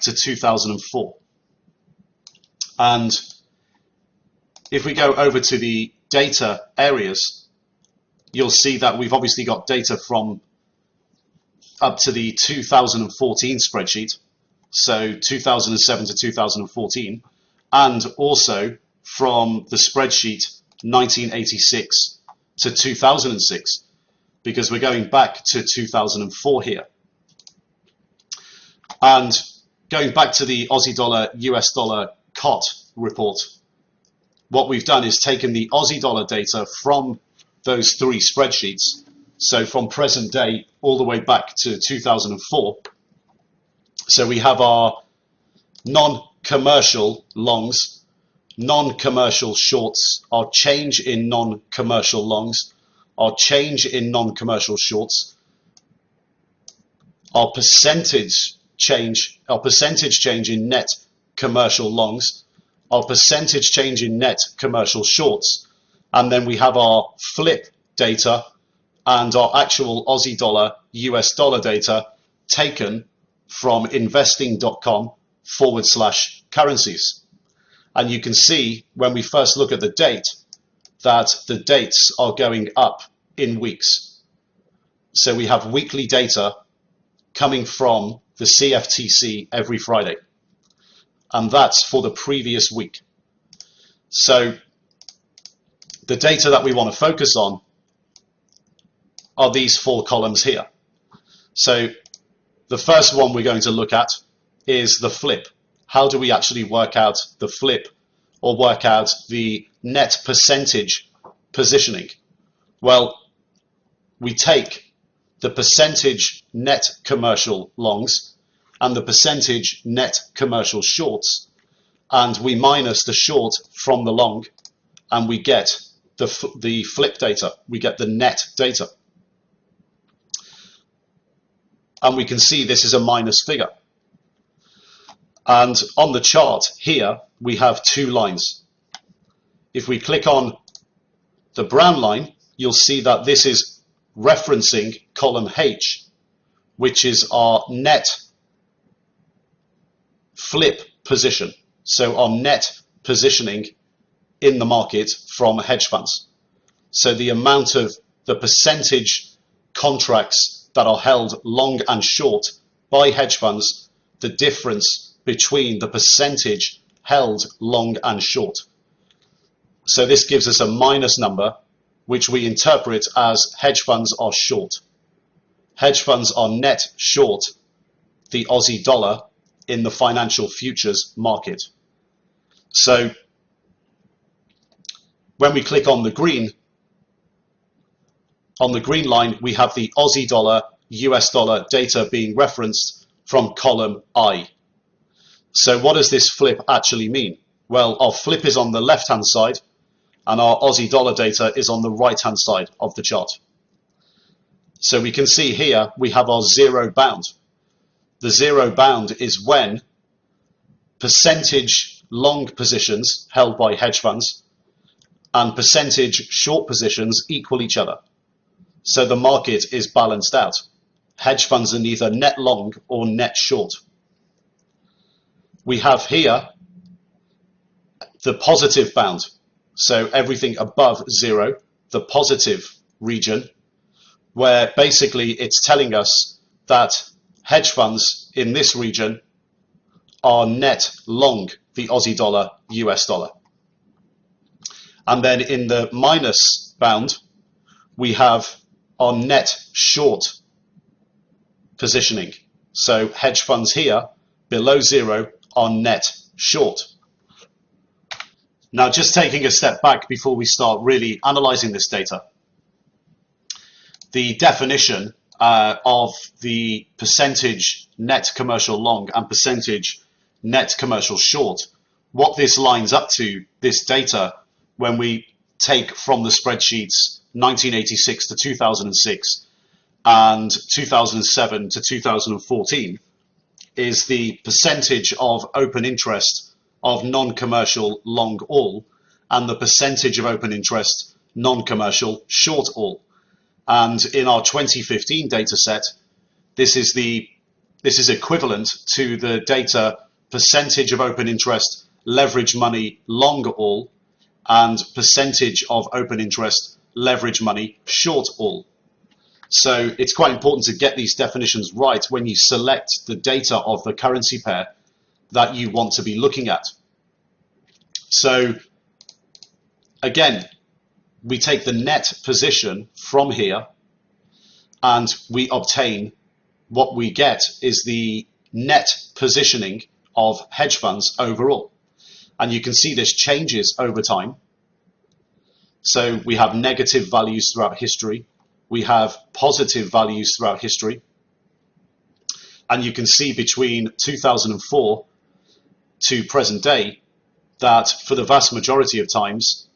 A: to 2004. And if we go over to the data areas, you'll see that we've obviously got data from up to the 2014 spreadsheet, so 2007 to 2014, and also from the spreadsheet 1986 to 2006, because we're going back to 2004 here. And going back to the Aussie dollar, US dollar COT report, what we've done is taken the Aussie dollar data from those three spreadsheets, so from present day all the way back to 2004. So we have our non-commercial longs, non-commercial shorts, our change in non-commercial longs, our change in non-commercial shorts, our percentage change in net commercial longs, our percentage change in net commercial shorts, and then we have our flip data and our actual Aussie dollar, US dollar data taken from investing.com/currencies. And you can see when we first look at the date that the dates are going up in weeks. So we have weekly data coming from the CFTC every Friday, and that's for the previous week. So the data that we want to focus on are these four columns here. So the first one we're going to look at is the flip. How do we actually work out the flip or work out the net percentage positioning? Well, we take the percentage net commercial longs and the percentage net commercial shorts, and we minus the short from the long, and we get the flip data, we get the net data. And we can see this is a minus figure. And on the chart here, we have two lines. If we click on the brown line, you'll see that this is referencing column H, which is our net flip position. So our net positioning in the market from hedge funds. So the amount of the percentage contracts that are held long and short by hedge funds, the difference between the percentage held long and short. So this gives us a minus number, which we interpret as hedge funds are short. Hedge funds are net short the Aussie dollar in the financial futures market. So when we click on the green line, we have the Aussie dollar, US dollar data being referenced from column I. So what does this flip actually mean? Well, our flip is on the left-hand side and our Aussie dollar data is on the right-hand side of the chart. So we can see here we have our zero bound. The zero bound is when percentage long positions held by hedge funds and percentage short positions equal each other. So the market is balanced out. Hedge funds are neither net long or net short. We have here the positive bound. So everything above zero, the positive region, where basically it's telling us that hedge funds in this region are net long the Aussie dollar, US dollar. And then in the minus bound, we have our net short positioning. So hedge funds here below zero are net short. Now, just taking a step back before we start really analyzing this data, the definition of the percentage net commercial long and percentage net commercial short, what this lines up to, this data, when we take from the spreadsheets 1986 to 2006 and 2007 to 2014, is the percentage of open interest of non-commercial long all and the percentage of open interest non-commercial short all. And in our 2015 data set, this is equivalent to the data percentage of open interest leverage money long all and percentage of open interest leverage money short all. So it's quite important to get these definitions right when you select the data of the currency pair that you want to be looking at. So again, we take the net position from here and we obtain what we get is the net positioning of hedge funds overall. And you can see this changes over time. So we have negative values throughout history. We have positive values throughout history. And you can see between 2004 to present day that for the vast majority of times,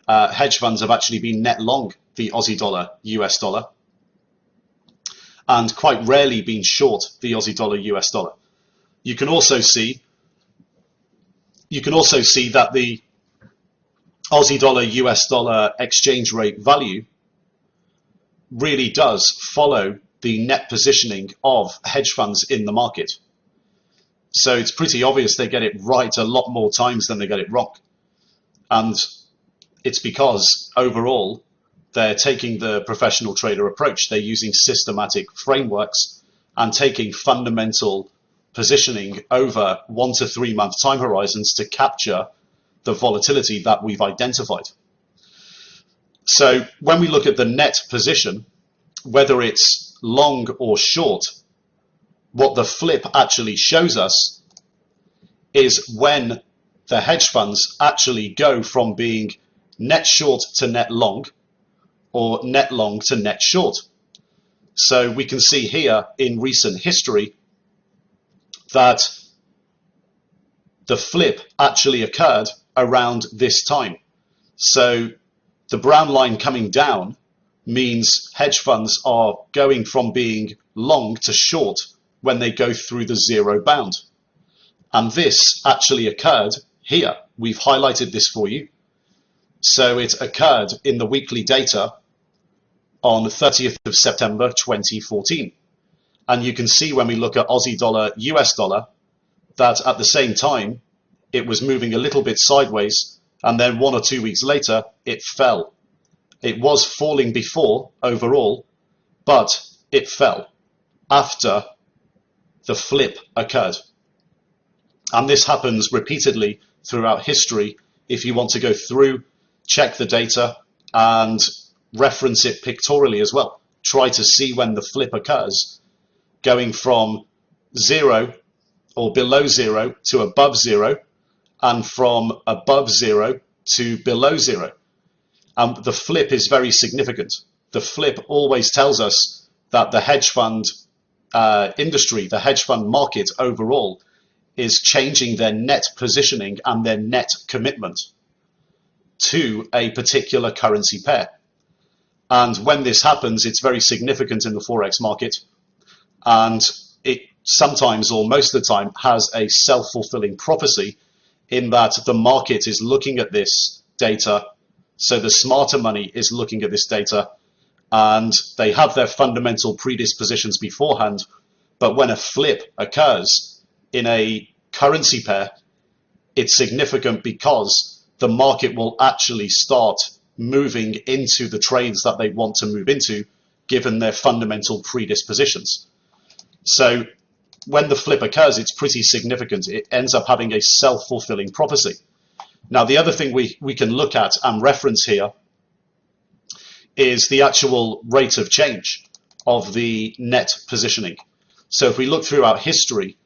A: hedge funds have actually been net long the Aussie dollar, US dollar, and quite rarely been short the Aussie dollar, US dollar. You can also see that the Aussie dollar, US dollar exchange rate value really does follow the net positioning of hedge funds in the market. So it's pretty obvious they get it right a lot more times than they get it wrong. And it's because overall they're taking the professional trader approach. They're using systematic frameworks and taking fundamental positioning over 1 to 3 month time horizons to capture the volatility that we've identified. So when we look at the net position, whether it's long or short, what the flip actually shows us is when the hedge funds actually go from being net short to net long or net long to net short. So we can see here in recent history that the flip actually occurred around this time. So the brown line coming down means hedge funds are going from being long to short when they go through the zero bound. And this actually occurred here. We've highlighted this for you. So it occurred in the weekly data on the 30th of September 2014. And you can see when we look at Aussie dollar, US dollar, that at the same time, it was moving a little bit sideways, and then 1 or 2 weeks later, it fell. It was falling before overall, but it fell after the flip occurred. And this happens repeatedly throughout history. If you want to go through, check the data and reference it pictorially as well. Try to see when the flip occurs, going from zero or below zero to above zero, and from above zero to below zero. And the flip is very significant. The flip always tells us that the hedge fund industry, the hedge fund market overall, is changing their net positioning and their net commitment to a particular currency pair. And when this happens, it's very significant in the Forex market. And it sometimes, or most of the time, has a self-fulfilling prophecy in that the market is looking at this data. So the smarter money is looking at this data, and they have their fundamental predispositions beforehand. But when a flip occurs in a currency pair, it's significant because the market will actually start moving into the trades that they want to move into, given their fundamental predispositions. So when the flip occurs, it's pretty significant. It ends up having a self-fulfilling prophecy. Now, the other thing we can look at and reference here is the actual rate of change of the net positioning. So if we look throughout history,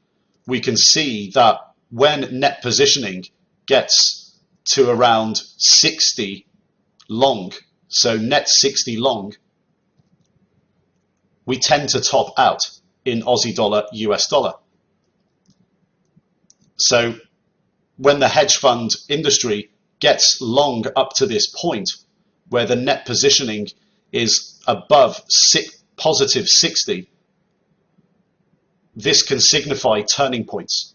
A: we can see that when net positioning gets to around 60 long, so net 60 long, we tend to top out in Aussie dollar, US dollar. So when the hedge fund industry gets long up to this point where the net positioning is above positive 60, this can signify turning points.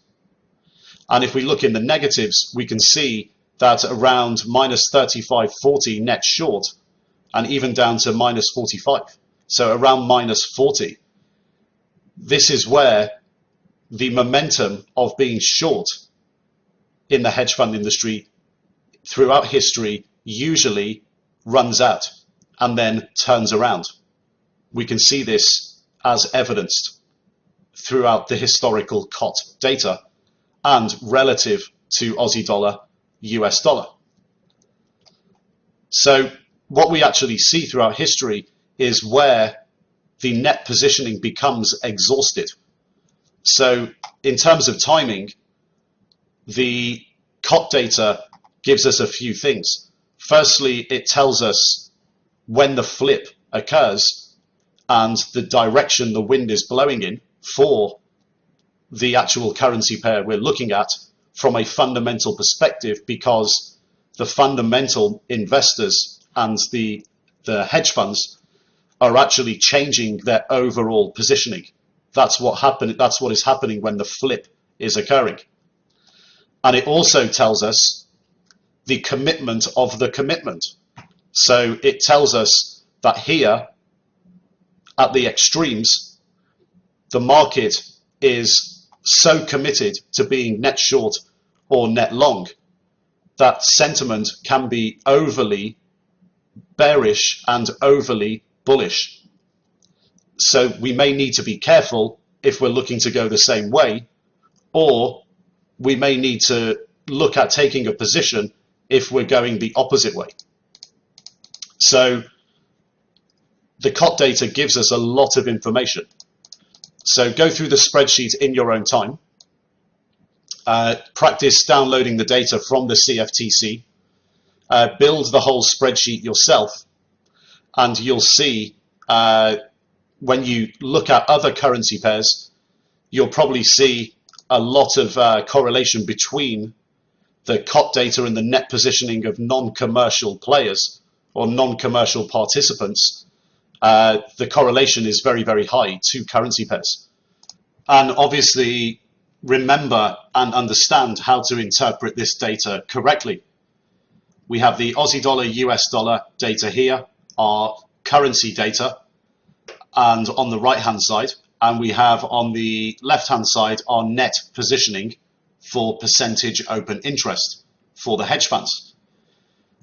A: And if we look in the negatives, we can see that around minus 35.40 net short, and even down to minus 45, so around minus 40, this is where the momentum of being short in the hedge fund industry throughout history usually runs out and then turns around. We can see this as evidenced throughout the historical COT data and relative to Aussie dollar, US dollar. So what we actually see throughout history is where the net positioning becomes exhausted. So in terms of timing, the COT data gives us a few things. Firstly, it tells us when the flip occurs and the direction the wind is blowing in for the actual currency pair we're looking at from a fundamental perspective, because the fundamental investors and the hedge funds are actually changing their overall positioning. That's what is happening when the flip is occurring. And it also tells us the commitment of the commitment. So it tells us that here at the extremes, the market is so committed to being net short or net long that sentiment can be overly bearish and overly bullish. So we may need to be careful if we're looking to go the same way, or we may need to look at taking a position if we're going the opposite way. So the COT data gives us a lot of information. So go through the spreadsheet in your own time. Practice downloading the data from the CFTC. Build the whole spreadsheet yourself, and you'll see when you look at other currency pairs, you'll probably see a lot of correlation between the COT data and the net positioning of non-commercial players or non-commercial participants. The correlation is very, very high to currency pairs. And obviously, remember and understand how to interpret this data correctly. We have the Aussie dollar, US dollar data here, our currency data, and on the right-hand side, and we have on the left-hand side our net positioning for percentage open interest for the hedge funds.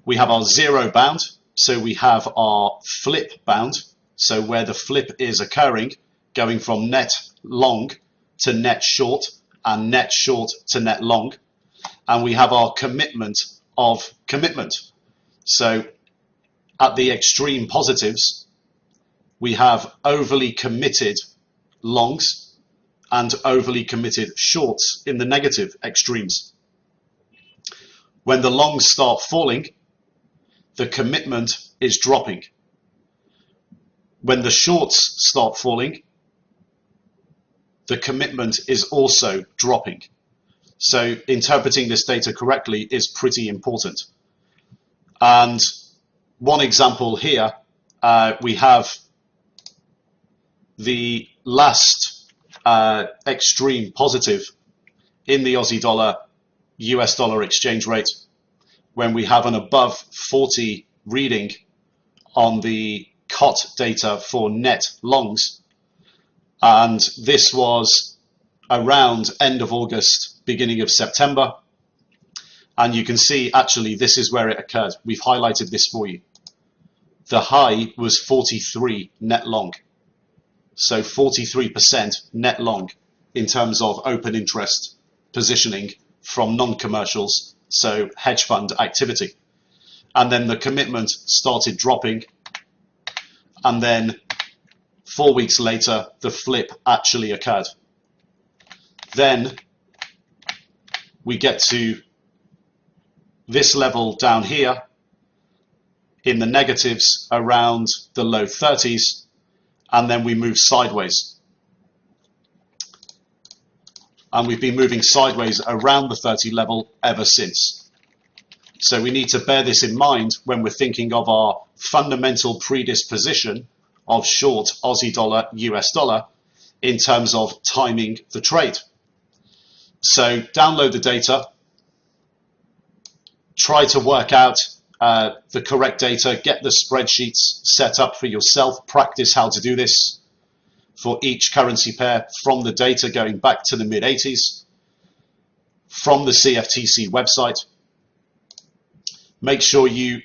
A: We have our zero bound, so we have our flip bound, so where the flip is occurring, going from net long to net short and net short to net long. And we have our commitment of commitment. So at the extreme positives, we have overly committed longs, and overly committed shorts in the negative extremes. When the longs start falling, the commitment is dropping. When the shorts start falling, the commitment is also dropping. So interpreting this data correctly is pretty important. And one example here, we have the last extreme positive in the Aussie dollar US dollar exchange rate, when we have an above 40 reading on the COT data for net longs. And this was around end of August, beginning of September. And you can see actually this is where it occurred. We've highlighted this for you. The high was 43 net long. So 43% net long in terms of open interest positioning from non-commercials, so hedge fund activity. And then the commitment started dropping, and then 4 weeks later the flip actually occurred. Then we get to this level down here in the negatives around the low 30s, and then we move sideways. And we've been moving sideways around the 30 level ever since. So we need to bear this in mind when we're thinking of our fundamental predisposition of short Aussie dollar, US dollar, in terms of timing the trade. So download the data, try to work out the correct data, get the spreadsheets set up for yourself, practice how to do this for each currency pair from the data going back to the mid-80s, from the CFTC website. Make sure you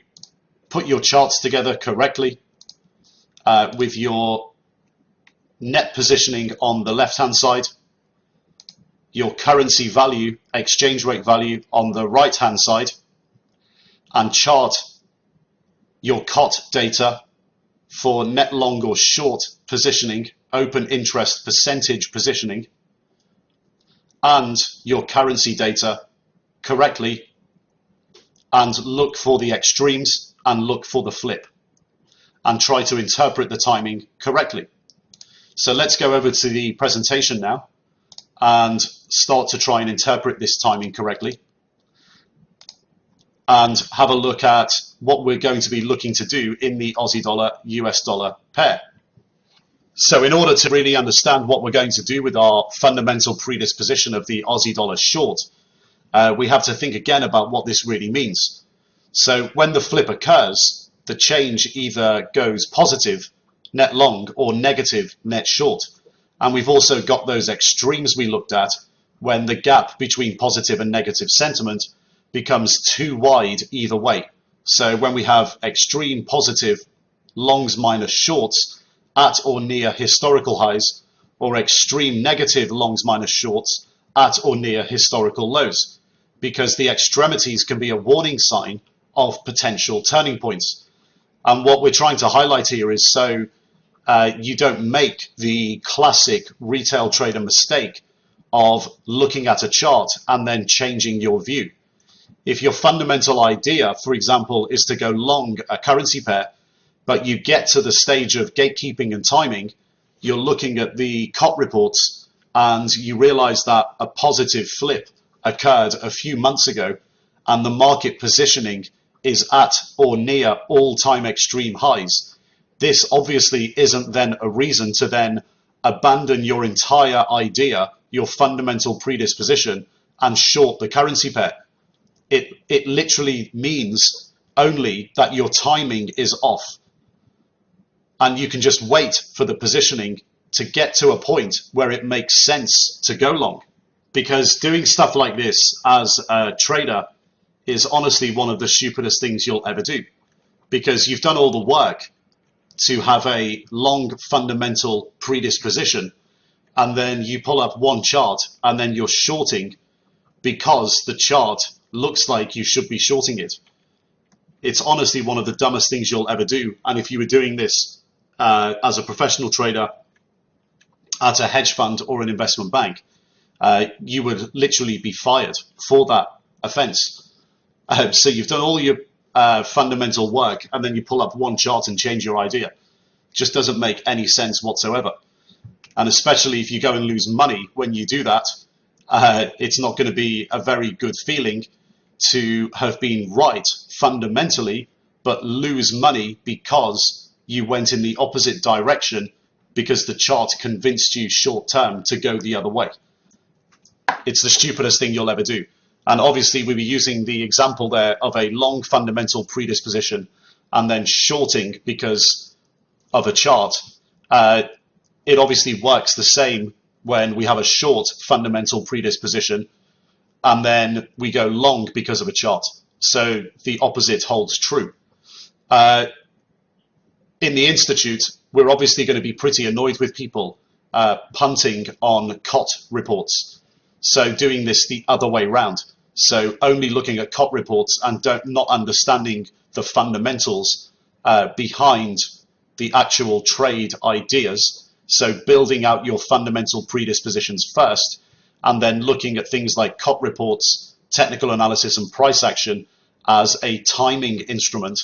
A: put your charts together correctly with your net positioning on the left-hand side, your currency value, exchange rate value on the right-hand side, and chart your COT data for net long or short positioning, open interest percentage positioning, and your currency data correctly, and look for the extremes and look for the flip, and try to interpret the timing correctly. So let's go over to the presentation now and start to try and interpret this timing correctly, and have a look at what we're going to be looking to do in the Aussie dollar US dollar pair. So in order to really understand what we're going to do with our fundamental predisposition of the Aussie dollar short, we have to think again about what this really means. So when the flip occurs, the change either goes positive net long or negative net short. And we've also got those extremes we looked at when the gap between positive and negative sentiment becomes too wide either way. So when we have extreme positive longs minus shorts at or near historical highs, or extreme negative longs minus shorts at or near historical lows, because the extremities can be a warning sign of potential turning points. And what we're trying to highlight here is so you don't make the classic retail trader mistake of looking at a chart and then changing your view. If your fundamental idea, for example, is to go long a currency pair, but you get to the stage of gatekeeping and timing, you're looking at the COT reports and you realize that a positive flip occurred a few months ago and the market positioning is at or near all-time extreme highs. This obviously isn't then a reason to then abandon your entire idea, your fundamental predisposition, and short the currency pair. It literally means only that your timing is off, and you can just wait for the positioning to get to a point where it makes sense to go long. Because doing stuff like this as a trader is honestly one of the stupidest things you'll ever do, because you've done all the work to have a long fundamental predisposition, and then you pull up one chart and then you're shorting because the chart looks like you should be shorting it. It's honestly one of the dumbest things you'll ever do. And if you were doing this as a professional trader, at a hedge fund or an investment bank, you would literally be fired for that offense. So you've done all your fundamental work, and then you pull up one chart and change your idea. Just doesn't make any sense whatsoever. And especially if you go and lose money when you do that, it's not going to be a very good feeling to have been right fundamentally, but lose money because you went in the opposite direction because the chart convinced you short term to go the other way. It's the stupidest thing you'll ever do. And obviously we were using the example there of a long fundamental predisposition and then shorting because of a chart. It obviously works the same when we have a short fundamental predisposition and then we go long because of a chart. So the opposite holds true. In the Institute, we're obviously going to be pretty annoyed with people punting on COT reports. So doing this the other way round. So only looking at COT reports and not understanding the fundamentals behind the actual trade ideas. So building out your fundamental predispositions first, and then looking at things like COT reports, technical analysis, and price action as a timing instrument,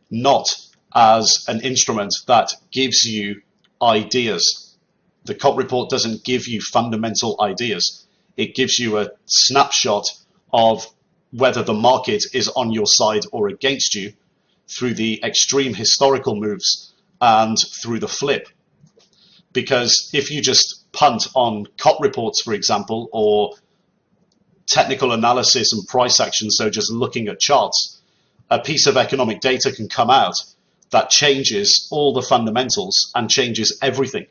A: not as an instrument that gives you ideas. The COT report doesn't give you fundamental ideas. It gives you a snapshot of whether the market is on your side or against you through the extreme historical moves and through the flip. Because if you just punt on COT reports, for example, or technical analysis and price action, so just looking at charts, a piece of economic data can come out that changes all the fundamentals and changes everything.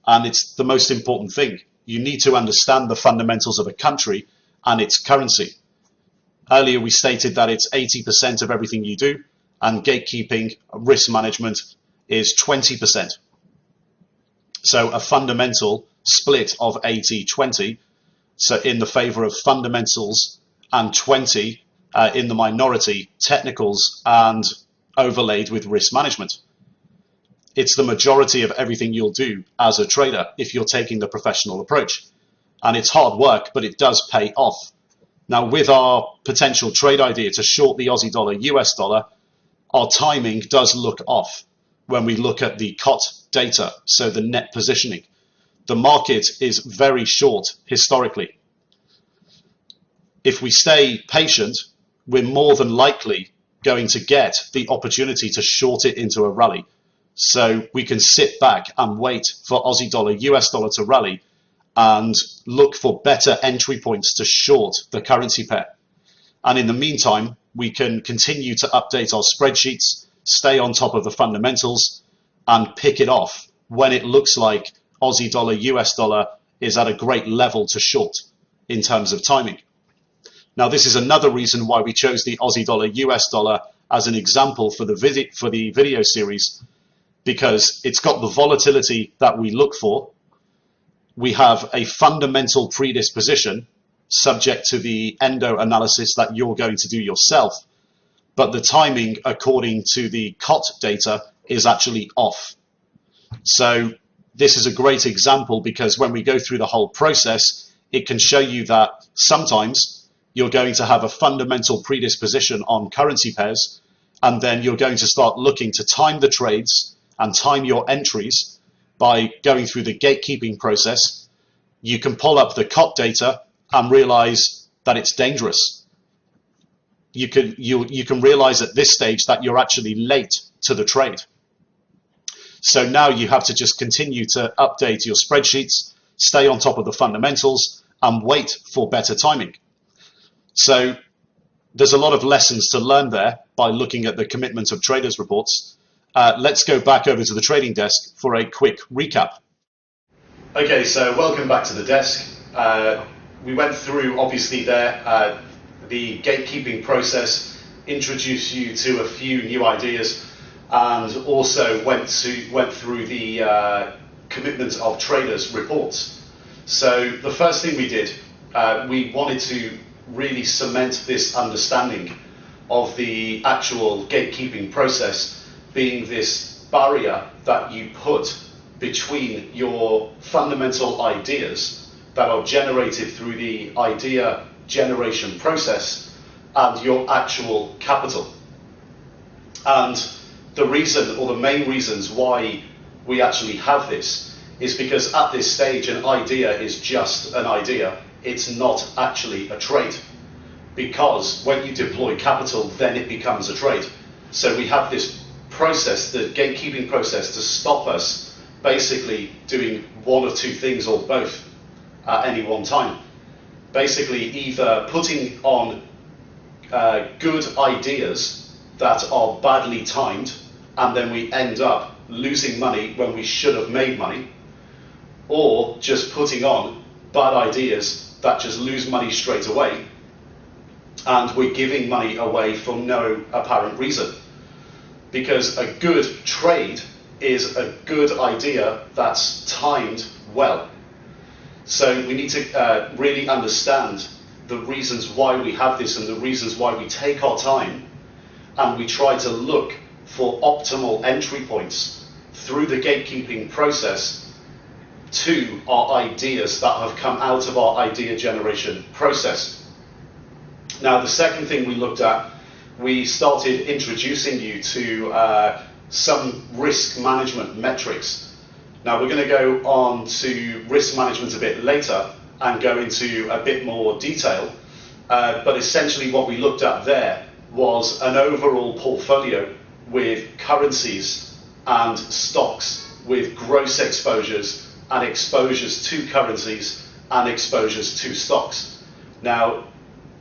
A: And it's the most important thing. You need to understand the fundamentals of a country and its currency. Earlier we stated that it's 80% of everything you do, and gatekeeping, risk management is 20%. So a fundamental split of 80-20, so in the favor of fundamentals, and 20 in the minority, technicals, and overlaid with risk management. It's the majority of everything you'll do as a trader if you're taking the professional approach. And it's hard work, but it does pay off. Now, with our potential trade idea to short the Aussie dollar, US dollar, our timing does look off when we look at the COT data, so the net positioning. The market is very short historically. If we stay patient, we're more than likely going to get the opportunity to short it into a rally. So we can sit back and wait for Aussie dollar, US dollar to rally and look for better entry points to short the currency pair. And in the meantime, we can continue to update our spreadsheets, stay on top of the fundamentals, and pick it off when it looks like Aussie dollar, US dollar is at a great level to short in terms of timing. Now, this is another reason why we chose the Aussie dollar, US dollar as an example for the video series, because it's got the volatility that we look for. We have a fundamental predisposition subject to the endo analysis that you're going to do yourself, but the timing according to the COT data is actually off. So this is a great example because when we go through the whole process, it can show you that sometimes you're going to have a fundamental predisposition on currency pairs, and then you're going to start looking to time the trades and time your entries by going through the gatekeeping process. You can pull up the COT data and realize that it's dangerous. You can realize at this stage that you're actually late to the trade. So now you have to just continue to update your spreadsheets, stay on top of the fundamentals, and wait for better timing. So there's a lot of lessons to learn there by looking at the commitment of traders reports. Let's go back over to the trading desk for a quick recap. Okay, so welcome back to the desk. We went through, obviously, there the gatekeeping process, introduced you to a few new ideas, and also went through the commitment of traders reports. So the first thing we did, we wanted to really cement this understanding of the actual gatekeeping process being this barrier that you put between your fundamental ideas that are generated through the idea generation process and your actual capital. And the reason, or the main reasons why we actually have this, is because at this stage an idea is just an idea. It's not actually a trade. Because when you deploy capital, then it becomes a trade. So we have this process, the gatekeeping process, to stop us basically doing one or two things or both at any one time. Basically either putting on good ideas that are badly timed, and then we end up losing money when we should have made money, or just putting on bad ideas that just lose money straight away, and we're giving money away for no apparent reason. Because a good trade is a good idea that's timed well. So we need to really understand the reasons why we have this and the reasons why we take our time and we try to look for optimal entry points through the gatekeeping process to our ideas that have come out of our idea generation process. Now, the second thing we looked at, we started introducing you to some risk management metrics. Now, we're going to go on to risk management a bit later and go into a bit more detail, but essentially what we looked at there was an overall portfolio with currencies and stocks with gross exposures and exposures to currencies and exposures to stocks. Now,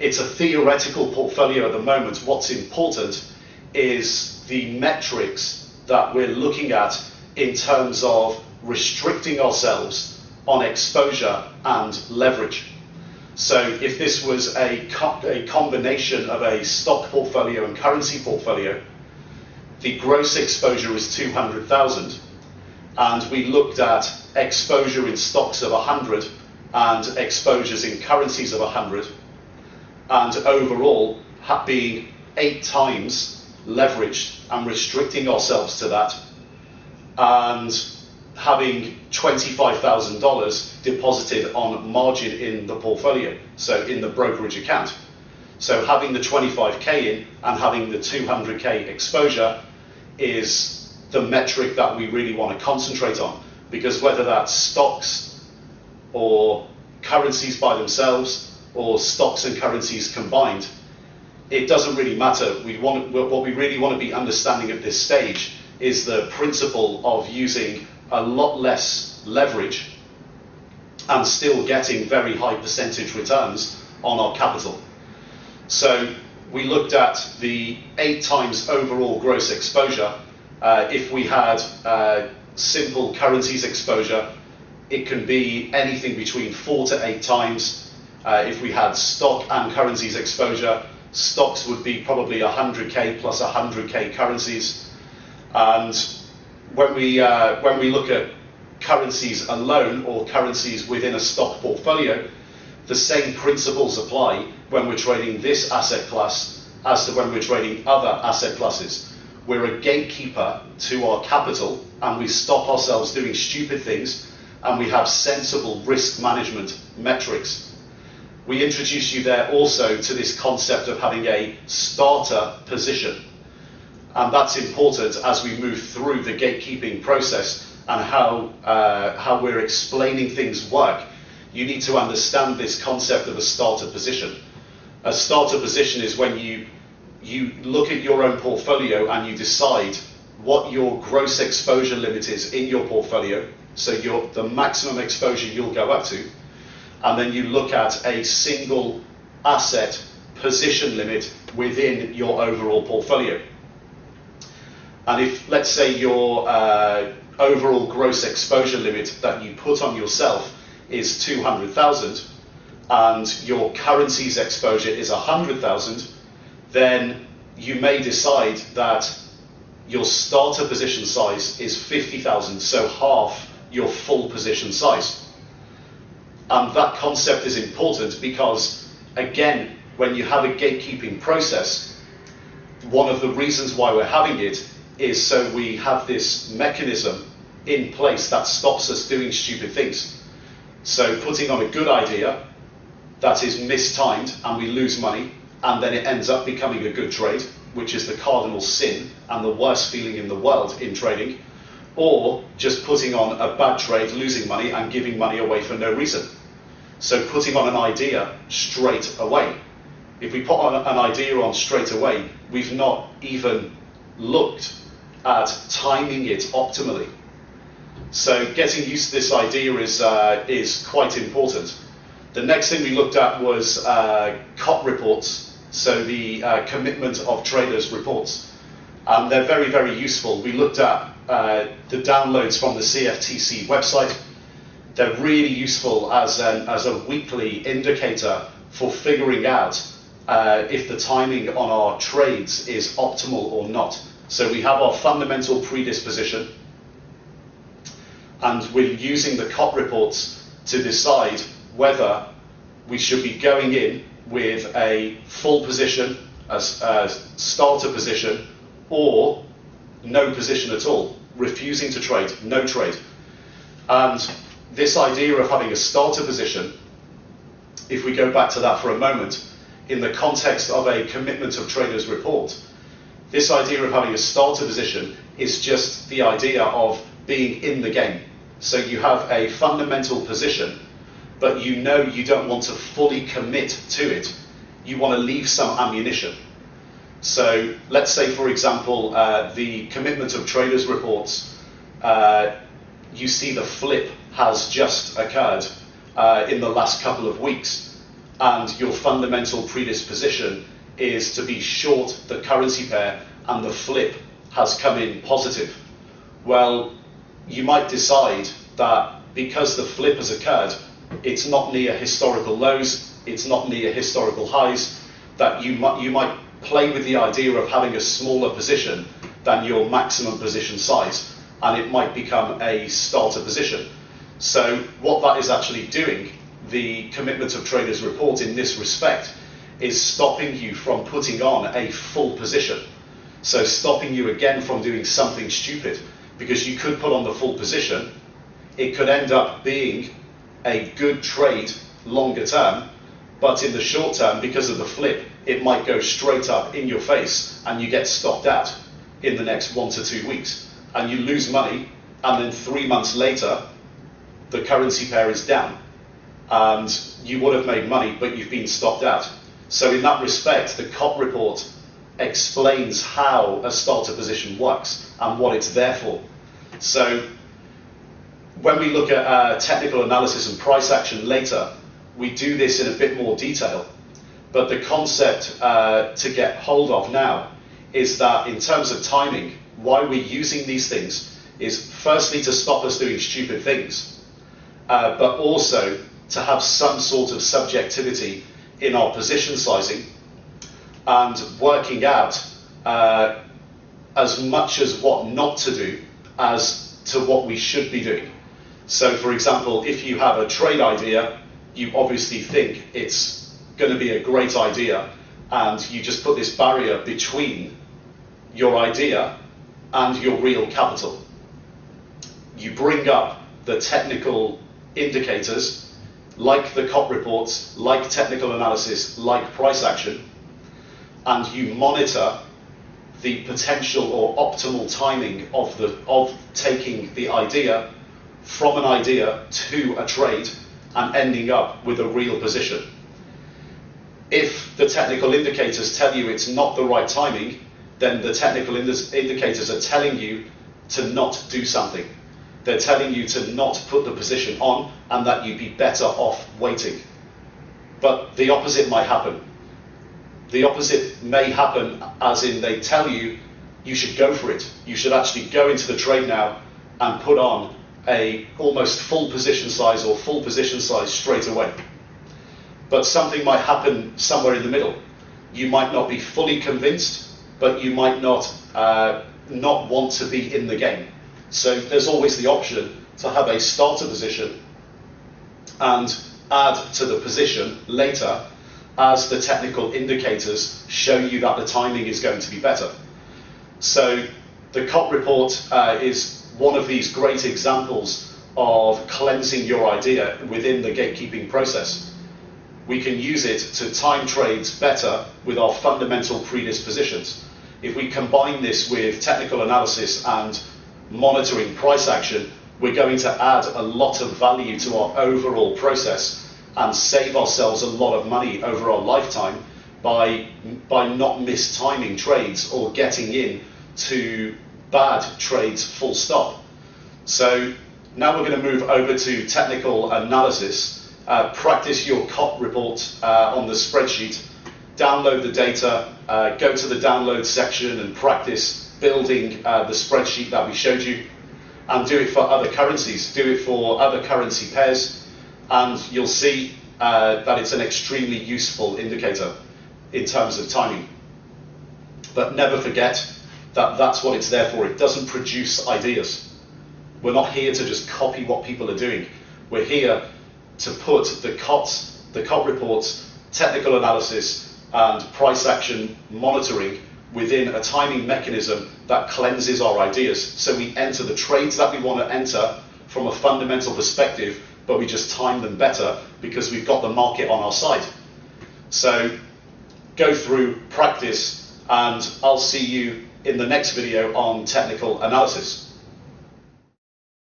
A: it's a theoretical portfolio at the moment. What's important is the metrics that we're looking at in terms of restricting ourselves on exposure and leverage. So if this was a combination of a stock portfolio and currency portfolio, the gross exposure is 200,000, and we looked at exposure in stocks of 100 and exposures in currencies of 100, and overall being 8 times leveraged and restricting ourselves to that, and having $25,000 deposited on margin in the portfolio, so in the brokerage account. So having the 25k in and having the 200k exposure is the metric that we really want to concentrate on, because whether that's stocks or currencies by themselves or stocks and currencies combined, it doesn't really matter. What we really want to be understanding at this stage is the principle of using a lot less leverage and still getting very high percentage returns on our capital. So we looked at the 8 times overall gross exposure. If we had simple currencies exposure, it can be anything between 4 to 8 times. If we had stock and currencies exposure, stocks would be probably 100k plus 100k currencies. And when we look at currencies alone or currencies within a stock portfolio, the same principles apply when we're trading this asset class as to when we're trading other asset classes. We're a gatekeeper to our capital, and we stop ourselves doing stupid things, and we have sensible risk management metrics. We introduce you there also to this concept of having a starter position. And that's important as we move through the gatekeeping process and how we're explaining things work. You need to understand this concept of a starter position. A starter position is when you look at your own portfolio and you decide what your gross exposure limit is in your portfolio, so the maximum exposure you'll go up to, and then you look at a single asset position limit within your overall portfolio. And if, let's say, your overall gross exposure limit that you put on yourself is 200,000 and your currencies exposure is 100,000, then you may decide that your starter position size is 50,000, so half your full position size. And that concept is important because, again, when you have a gatekeeping process, one of the reasons why we're having it is so we have this mechanism in place that stops us doing stupid things. So putting on a good idea that is mistimed and we lose money, and then it ends up becoming a good trade, which is the cardinal sin and the worst feeling in the world in trading, or just putting on a bad trade, losing money and giving money away for no reason. So putting on an idea straight away. If we put on an idea on straight away, we've not even looked at timing it optimally. So getting used to this idea is quite important. The next thing we looked at was COT reports, so the Commitment of Traders reports. They're very, very useful. We looked at the downloads from the CFTC website. They're really useful as a weekly indicator for figuring out if the timing on our trades is optimal or not. So we have our fundamental predisposition, and we're using the COT reports to decide whether we should be going in with a full position, a starter position, or no position at all, refusing to trade, no trade. And this idea of having a starter position, if we go back to that for a moment, in the context of a Commitment of Traders report, this idea of having a starter position is just the idea of being in the game. So you have a fundamental position, but you know you don't want to fully commit to it. You want to leave some ammunition. So let's say, for example, the Commitment of Traders reports, you see the flip has just occurred in the last couple of weeks, and your fundamental predisposition is to be short the currency pair, and the flip has come in positive. Well, you might decide that because the flip has occurred, it's not near historical lows, it's not near historical highs, that you might play with the idea of having a smaller position than your maximum position size, and it might become a starter position. So what that is actually doing, the Commitment of Traders report in this respect, is stopping you from putting on a full position. So stopping you again from doing something stupid, because you could put on the full position, it could end up being a good trade longer term, but in the short term, because of the flip, it might go straight up in your face and you get stopped out in the next 1 to 2 weeks, and you lose money, and then 3 months later the currency pair is down and you would have made money, but you've been stopped out. So in that respect, the COT report explains how a starter position works and what it's there for. So when we look at technical analysis and price action later, we do this in a bit more detail. But the concept to get hold of now is that in terms of timing, why we're using these things is firstly to stop us doing stupid things, but also to have some sort of subjectivity in our position sizing and working out as much as what not to do as to what we should be doing. So for example, if you have a trade idea, you obviously think it's going to be a great idea, and you just put this barrier between your idea and your real capital. You bring up the technical indicators, like the COT reports, like technical analysis, like price action, and you monitor the potential or optimal timing of taking the idea from an idea to a trade and ending up with a real position. If the technical indicators tell you it's not the right timing, then the technical indicators are telling you to not do something. They're telling you to not put the position on and that you'd be better off waiting. But the opposite might happen. The opposite may happen as in they tell you you should go for it. You should actually go into the trade now and put on a almost full position size or full position size straight away. But something might happen somewhere in the middle. You might not be fully convinced, but you might not want to be in the game. So there's always the option to have a starter position and add to the position later as the technical indicators show you that the timing is going to be better. So the COT report is one of these great examples of cleansing your idea within the gatekeeping process. We can use it to time trades better with our fundamental predispositions. If we combine this with technical analysis and monitoring price action, we're going to add a lot of value to our overall process and save ourselves a lot of money over our lifetime by not mistiming trades or getting in to bad trades full stop. So now we're going to move over to technical analysis. Practice your COP report on the spreadsheet, download the data, go to the download section and practice building the spreadsheet that we showed you, and do it for other currencies, do it for other currency pairs, and you'll see that it's an extremely useful indicator in terms of timing. But never forget that that's what it's there for. It doesn't produce ideas. We're not here to just copy what people are doing. We're here to put the COP reports, technical analysis, and price action monitoring within a timing mechanism that cleanses our ideas. So we enter the trades that we want to enter from a fundamental perspective, but we just time them better because we've got the market on our side. So go through, practice, and I'll see you in the next video on technical analysis.